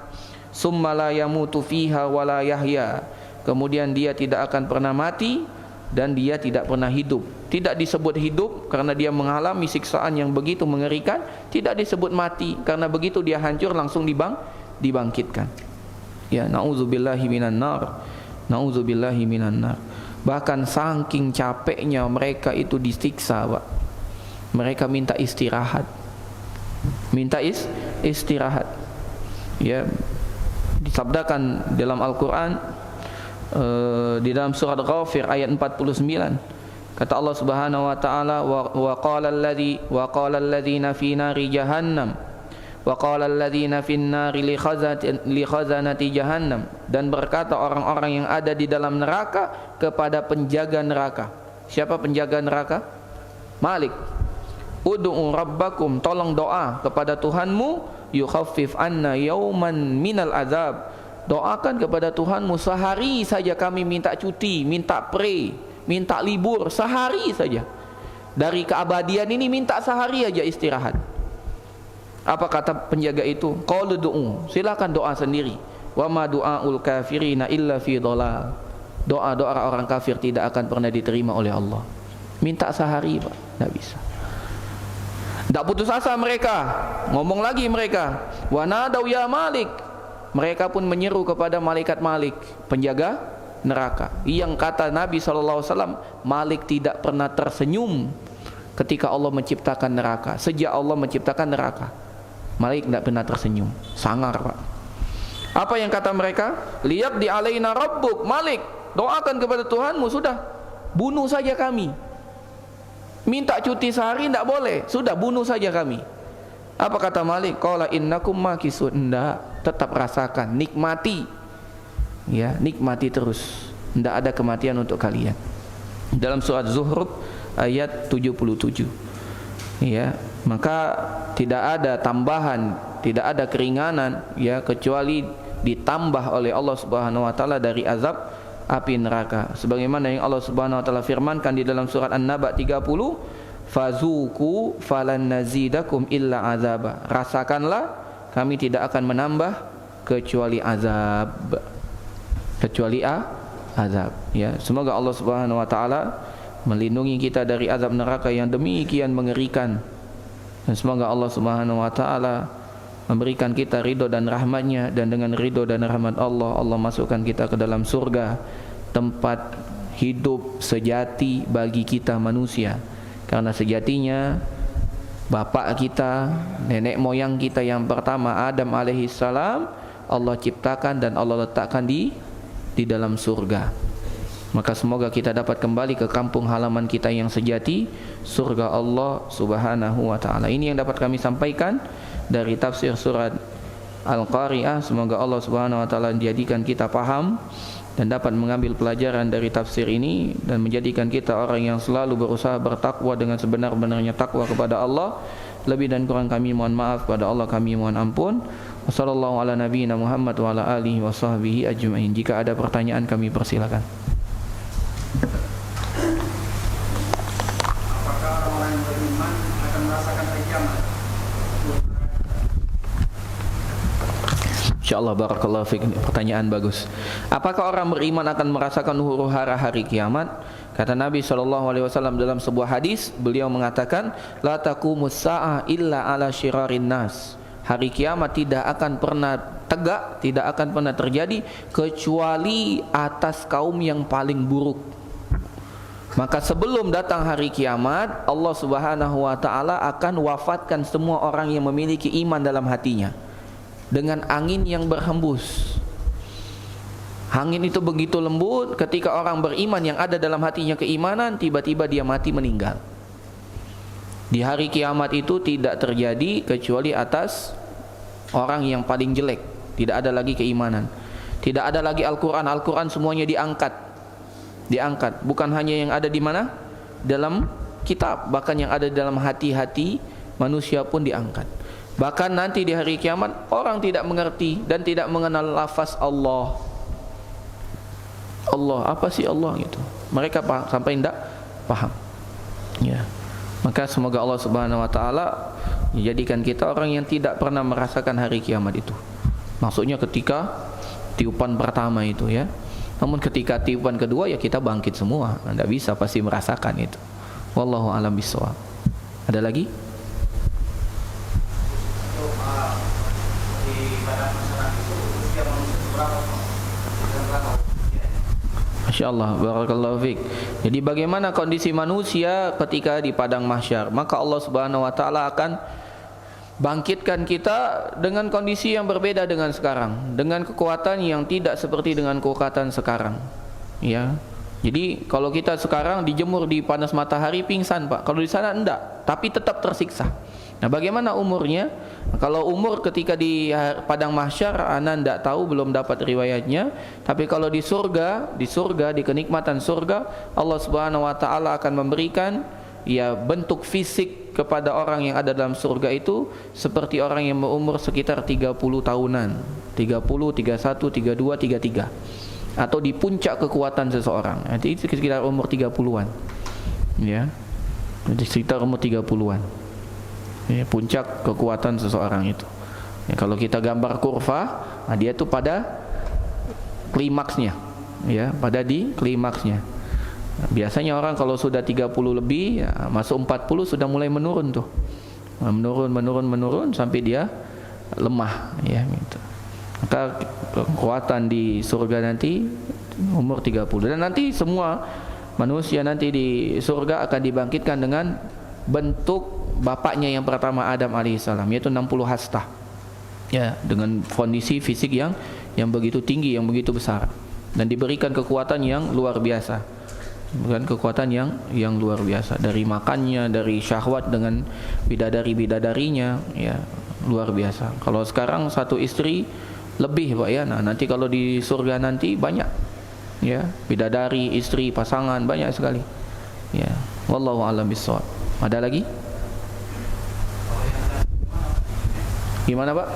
summa la yamutu fiha wa la yahya, kemudian dia tidak akan pernah mati dan dia tidak pernah hidup. Tidak disebut hidup karena dia mengalami siksaan yang begitu mengerikan, tidak disebut mati karena begitu dia hancur langsung dibangkitkan. Ya, nauzubillahi minan nar. Nauzubillahi minan nar. Bahkan saking capeknya mereka itu disiksa, Pak. Mereka minta istirahat. Minta istirahat. Ya, disabdakan dalam Al-Qur'an di dalam surat Ghafir ayat 49. Kata Allah Subhanahu wa taala, wa qala alladhina fi nari jahannam wa qala alladhina fin nari li khazanati jahannam, dan berkata orang-orang yang ada di dalam neraka kepada penjaga neraka. Siapa penjaga neraka? Malik. Ud'u rabbakum, tolong doa kepada Tuhanmu, yukhaffif anna yauman minal azab. Doakan kepada Tuhanmu, sehari saja kami minta cuti, minta minta libur sehari saja. Dari keabadian ini minta sehari aja istirahat. Apa kata penjaga itu? Qalu du'u, silakan doa sendiri. Wa ma du'aul kafirina illa fi dhalal. Doa-doa orang kafir tidak akan pernah diterima oleh Allah. Minta sehari, Pak, tidak bisa. Tidak putus asa mereka. Ngomong lagi mereka, wa nadau ya Malik. Mereka pun menyeru kepada malaikat Malik, penjaga neraka. Yang kata Nabi SAW, Malik tidak pernah tersenyum ketika Allah menciptakan neraka. Sejak Allah menciptakan neraka, Malik tidak pernah tersenyum. Sangar, Pak. Apa yang kata mereka? Liyaqdi alaina rabbuk. Malik, doakan kepada Tuhanmu, sudah bunuh saja kami. Minta cuti sehari tidak boleh, sudah bunuh saja kami. Apa kata Malik? Qala innakum makisun. Enggak, tetap rasakan, nikmati. Ya, nikmati terus. Tidak ada kematian untuk kalian. Dalam surat Zuhruf ayat 77. Ya, maka tidak ada tambahan, tidak ada keringanan, ya, kecuali ditambah oleh Allah Subhanahu wa taala dari azab api neraka. Sebagaimana yang Allah Subhanahu wa taala firmankan di dalam surat An-Naba 30, fazuku falan nazidakum illa azaba. Rasakanlah, kami tidak akan menambah kecuali azab. Kecuali azab, ya. Semoga Allah Subhanahu wa taala melindungi kita dari azab neraka yang demikian mengerikan. Dan semoga Allah Subhanahu wa taala memberikan kita ridho dan rahmatnya, dan dengan ridho dan rahmat Allah, Allah masukkan kita ke dalam surga, tempat hidup sejati bagi kita manusia. Karena sejatinya bapak kita, nenek moyang kita yang pertama Adam alaihissalam, Allah ciptakan dan Allah letakkan di dalam surga. Maka semoga kita dapat kembali ke kampung halaman kita yang sejati, surga Allah Subhanahu wa taala. Ini yang dapat kami sampaikan dari tafsir surat Al-Qari'ah. Semoga Allah Subhanahu wa taala menjadikan kita paham dan dapat mengambil pelajaran dari tafsir ini, dan menjadikan kita orang yang selalu berusaha bertakwa dengan sebenar-benarnya takwa kepada Allah. Lebih dan kurang kami mohon maaf, kepada Allah kami mohon ampun. Wassallallahu ala nabiyyina Muhammad wa ala alihi wa sahbihi ajma'in. Jika ada pertanyaan kami persilakan. Apakah orang yang beriman akan merasakan hari kiamat? InsyaAllah, barakallahu fiik. Pertanyaan bagus. Apakah orang beriman akan merasakan huru-hara hari kiamat? Kata Nabi SAW dalam sebuah hadis, beliau mengatakan, la taqumus sa'ah illa ala syirarin nas. Hari kiamat tidak akan pernah tegak, tidak akan pernah terjadi kecuali atas kaum yang paling buruk. Maka sebelum datang hari kiamat, Allah Subhanahu wa taala akan wafatkan semua orang yang memiliki iman dalam hatinya dengan angin yang berhembus. Angin itu begitu lembut, ketika orang beriman yang ada dalam hatinya keimanan, tiba-tiba dia mati meninggal. Di hari kiamat itu tidak terjadi kecuali atas orang yang paling jelek. Tidak ada lagi keimanan, tidak ada lagi Al-Quran. Al-Quran semuanya diangkat. Bukan hanya yang ada di mana? Dalam kitab, bahkan yang ada dalam hati-hati manusia pun diangkat. Bahkan nanti di hari kiamat orang tidak mengerti dan tidak mengenal lafaz Allah. Allah, apa sih Allah gitu? Mereka sampai tidak paham. Ya. Maka semoga Allah Subhanahu wa taala menjadikan kita orang yang tidak pernah merasakan hari kiamat itu. Maksudnya ketika tiupan pertama itu, ya. Namun ketika tiupan kedua, ya kita bangkit semua. Anda bisa pasti merasakan itu. Wallahu a'lam bishawab. Ada lagi? Di badan masyarakat itu usia manusia berapa? Masya Allah, barakallahu fiik. Jadi bagaimana kondisi manusia ketika di padang mahsyar? Maka Allah Subhanahu wa taala akan bangkitkan kita dengan kondisi yang berbeda dengan sekarang, dengan kekuatan yang tidak seperti dengan kekuatan sekarang. Ya. Jadi kalau kita sekarang dijemur di panas matahari pingsan, Pak. Kalau di sana enggak, tapi tetap tersiksa. Nah, bagaimana umurnya? Kalau umur ketika di padang mahsyar, ana tidak tahu, belum dapat riwayatnya. Tapi kalau di surga, di kenikmatan surga, Allah Subhanahu wa taala akan memberikan ya bentuk fisik kepada orang yang ada dalam surga itu seperti orang yang berumur sekitar 30 tahunan. 30, 31, 32, 33. Atau di puncak kekuatan seseorang. Nanti itu sekitar umur 30-an. Ya. Jadi sekitar umur 30-an. Ya, puncak kekuatan seseorang itu. Ya, kalau kita gambar kurva, nah dia itu pada klimaksnya, ya, pada di klimaksnya. Nah, biasanya orang kalau sudah 30 lebih, ya, masuk 40 sudah mulai menurun tuh, nah, menurun sampai dia lemah, ya, gitu. Maka kekuatan di surga nanti umur 30, dan nanti semua manusia nanti di surga akan dibangkitkan dengan bentuk bapaknya yang pertama Adam alaihissalam, yaitu 60 hasta, ya, dengan kondisi fisik yang begitu tinggi, yang begitu besar, dan diberikan kekuatan yang luar biasa, bukan kekuatan yang luar biasa, dari makannya, dari syahwat dengan bidadarinya, ya, luar biasa. Kalau sekarang satu istri lebih, Pak, ya. Nah, nanti kalau di surga nanti banyak, ya, bidadari, istri, pasangan banyak sekali, ya. Wallahu a'lam bishawab. Ada lagi? Gimana, Pak?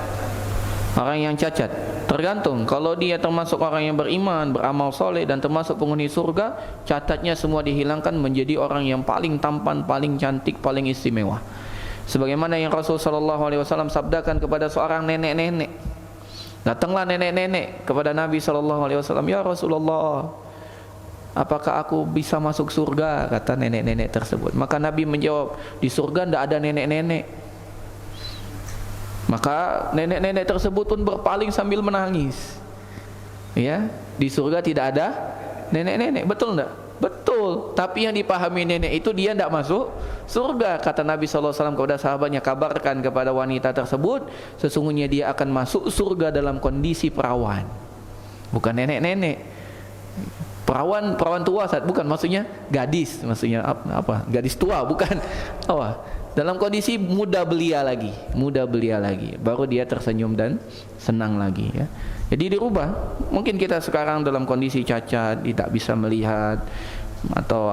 Orang yang cacat Tergantung. Kalau dia termasuk orang yang beriman, beramal soleh dan termasuk penghuni surga, catatnya semua dihilangkan menjadi orang yang paling tampan, paling cantik, paling istimewa. Sebagaimana yang Rasul sallallahu alaihi wasallam sabdakan kepada seorang nenek-nenek. Datanglah nenek-nenek kepada Nabi sallallahu alaihi wasallam, "Ya Rasulullah, apakah aku bisa masuk surga?" kata nenek-nenek tersebut. Maka Nabi menjawab, "Di surga tidak ada nenek-nenek." Maka nenek-nenek tersebut pun berpaling sambil menangis. Ya, di surga tidak ada nenek-nenek, betul enggak? Betul, tapi yang dipahami nenek itu dia tidak masuk surga. Kata Nabi SAW kepada sahabatnya, kabarkan kepada wanita tersebut, sesungguhnya dia akan masuk surga dalam kondisi perawan, bukan nenek-nenek. Perawan tua saat bukan, maksudnya gadis, maksudnya apa? Gadis tua, bukan apa? Dalam kondisi muda belia lagi, baru dia tersenyum dan senang lagi, ya. Jadi dirubah. Mungkin kita sekarang dalam kondisi cacat, tidak bisa melihat, atau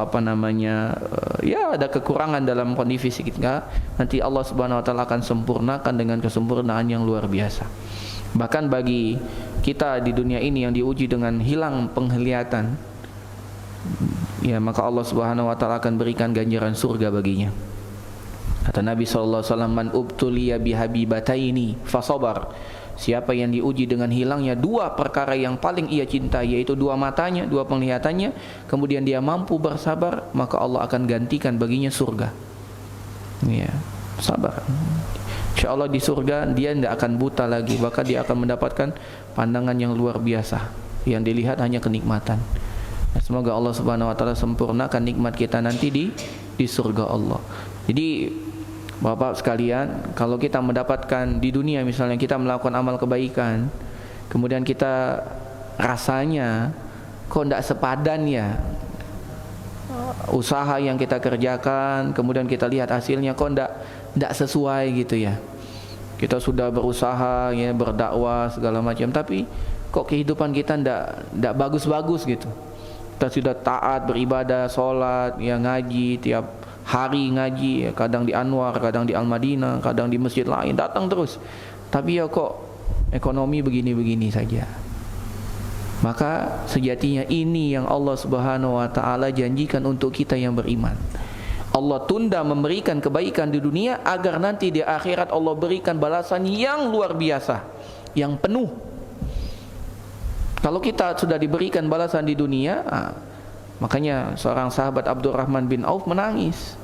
ya ada kekurangan dalam kondisi fisik kita. Nanti Allah Subhanahu Wa Taala akan sempurnakan dengan kesempurnaan yang luar biasa. Bahkan bagi kita di dunia ini yang diuji dengan hilang penglihatan, ya maka Allah Subhanahu Wa Taala akan berikan ganjaran surga baginya. Kata Nabi SAW, "Man ubtuliya bihabibataini fasabar." Siapa yang diuji dengan hilangnya dua perkara yang paling ia cintai, yaitu dua matanya, dua penglihatannya, kemudian dia mampu bersabar, maka Allah akan gantikan baginya surga. Ya, sabar. InsyaAllah di surga dia tidak akan buta lagi, bahkan dia akan mendapatkan pandangan yang luar biasa. Yang dilihat hanya kenikmatan. Semoga Allah Subhanahu Wa Taala sempurnakan nikmat kita nanti di surga Allah. Jadi Bapak sekalian, kalau kita mendapatkan di dunia misalnya kita melakukan amal kebaikan, kemudian kita rasanya kok tidak sepadan ya usaha yang kita kerjakan, kemudian kita lihat hasilnya kok tidak sesuai gitu ya. Kita sudah berusaha ya, berdakwah segala macam, tapi kok kehidupan kita tidak bagus-bagus gitu. Kita sudah taat beribadah, sholat, ya ngaji tiap hari ngaji, ya, kadang di Anwar, kadang di Al-Madinah, kadang di masjid lain, datang terus. Tapi ya kok ekonomi begini-begini saja. Maka sejatinya ini yang Allah Subhanahu Wa Taala janjikan untuk kita yang beriman. Allah tunda memberikan kebaikan di dunia agar nanti di akhirat Allah berikan balasan yang luar biasa, yang penuh. Kalau kita sudah diberikan balasan di dunia, makanya seorang sahabat Abdurrahman bin Auf menangis.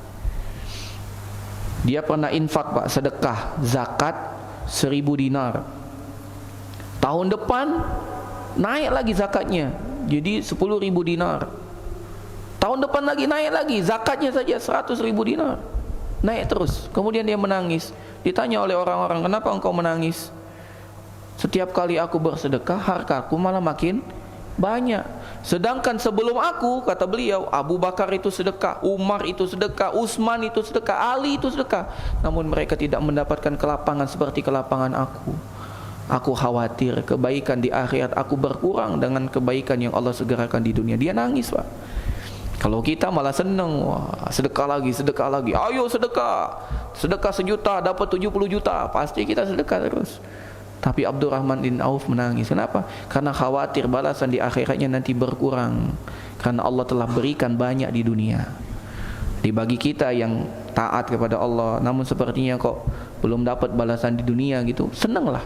Dia pernah infak Pak, sedekah, zakat 1000 dinar. Tahun depan naik lagi zakatnya, jadi 10.000 dinar. Tahun depan lagi naik lagi, zakatnya saja 100.000 dinar. Naik terus. Kemudian dia menangis. Ditanya oleh orang-orang, kenapa engkau menangis? Setiap kali aku bersedekah, hartaku malah makin banyak. Sedangkan sebelum aku, kata beliau, Abu Bakar itu sedekah, Umar itu sedekah, Utsman itu sedekah, Ali itu sedekah. Namun mereka tidak mendapatkan kelapangan seperti kelapangan aku. Aku khawatir kebaikan di akhirat aku berkurang dengan kebaikan yang Allah segerakan di dunia. Dia nangis Pak. Kalau kita malah senang, wah, sedekah lagi, ayo sedekah. Sedekah 1 juta dapat 70 juta, pasti kita sedekah terus. Tapi Abdurrahman bin Auf menangis. Kenapa? Karena khawatir balasan di akhiratnya nanti berkurang, karena Allah telah berikan banyak di dunia. Bagi kita yang taat kepada Allah, namun sepertinya kok belum dapat balasan di dunia gitu, senanglah.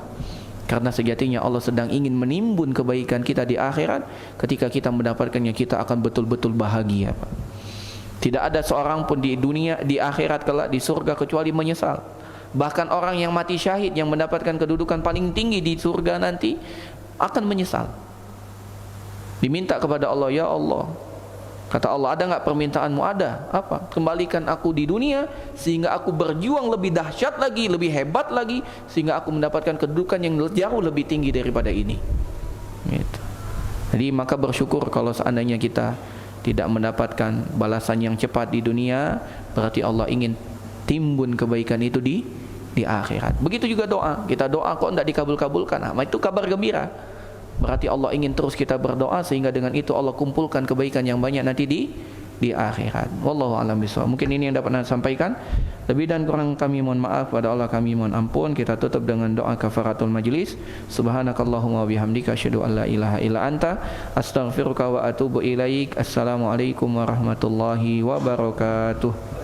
Karena sejatinya Allah sedang ingin menimbun kebaikan kita di akhirat. Ketika kita mendapatkannya, kita akan betul-betul bahagia Pak. Tidak ada seorang pun di dunia, di akhirat kelak di surga kecuali menyesal. Bahkan orang yang mati syahid yang mendapatkan kedudukan paling tinggi di surga nanti akan menyesal. Diminta kepada Allah, ya Allah, kata Allah, ada enggak permintaanmu? Ada. Apa? Kembalikan aku di dunia sehingga aku berjuang lebih dahsyat lagi, lebih hebat lagi, sehingga aku mendapatkan kedudukan yang jauh lebih tinggi daripada ini. Gitu. Jadi maka bersyukur kalau seandainya kita tidak mendapatkan balasan yang cepat di dunia, berarti Allah ingin timbun kebaikan itu di akhirat. Begitu juga doa. Kita doa kok tidak dikabul-kabulkan, itu kabar gembira. Berarti Allah ingin terus kita berdoa sehingga dengan itu Allah kumpulkan kebaikan yang banyak nanti di di akhirat. Wallahu a'lam bishawab. Mungkin ini yang dapat saya sampaikan. Lebih dan kurang kami mohon maaf, pada Allah kami mohon ampun. Kita tutup dengan doa kafaratul majlis. Subhanakallahumma wa bihamdika asyhadu an la ilaha illa anta astaghfiruka wa atubu ilaik. Assalamualaikum warahmatullahi wabarakatuh.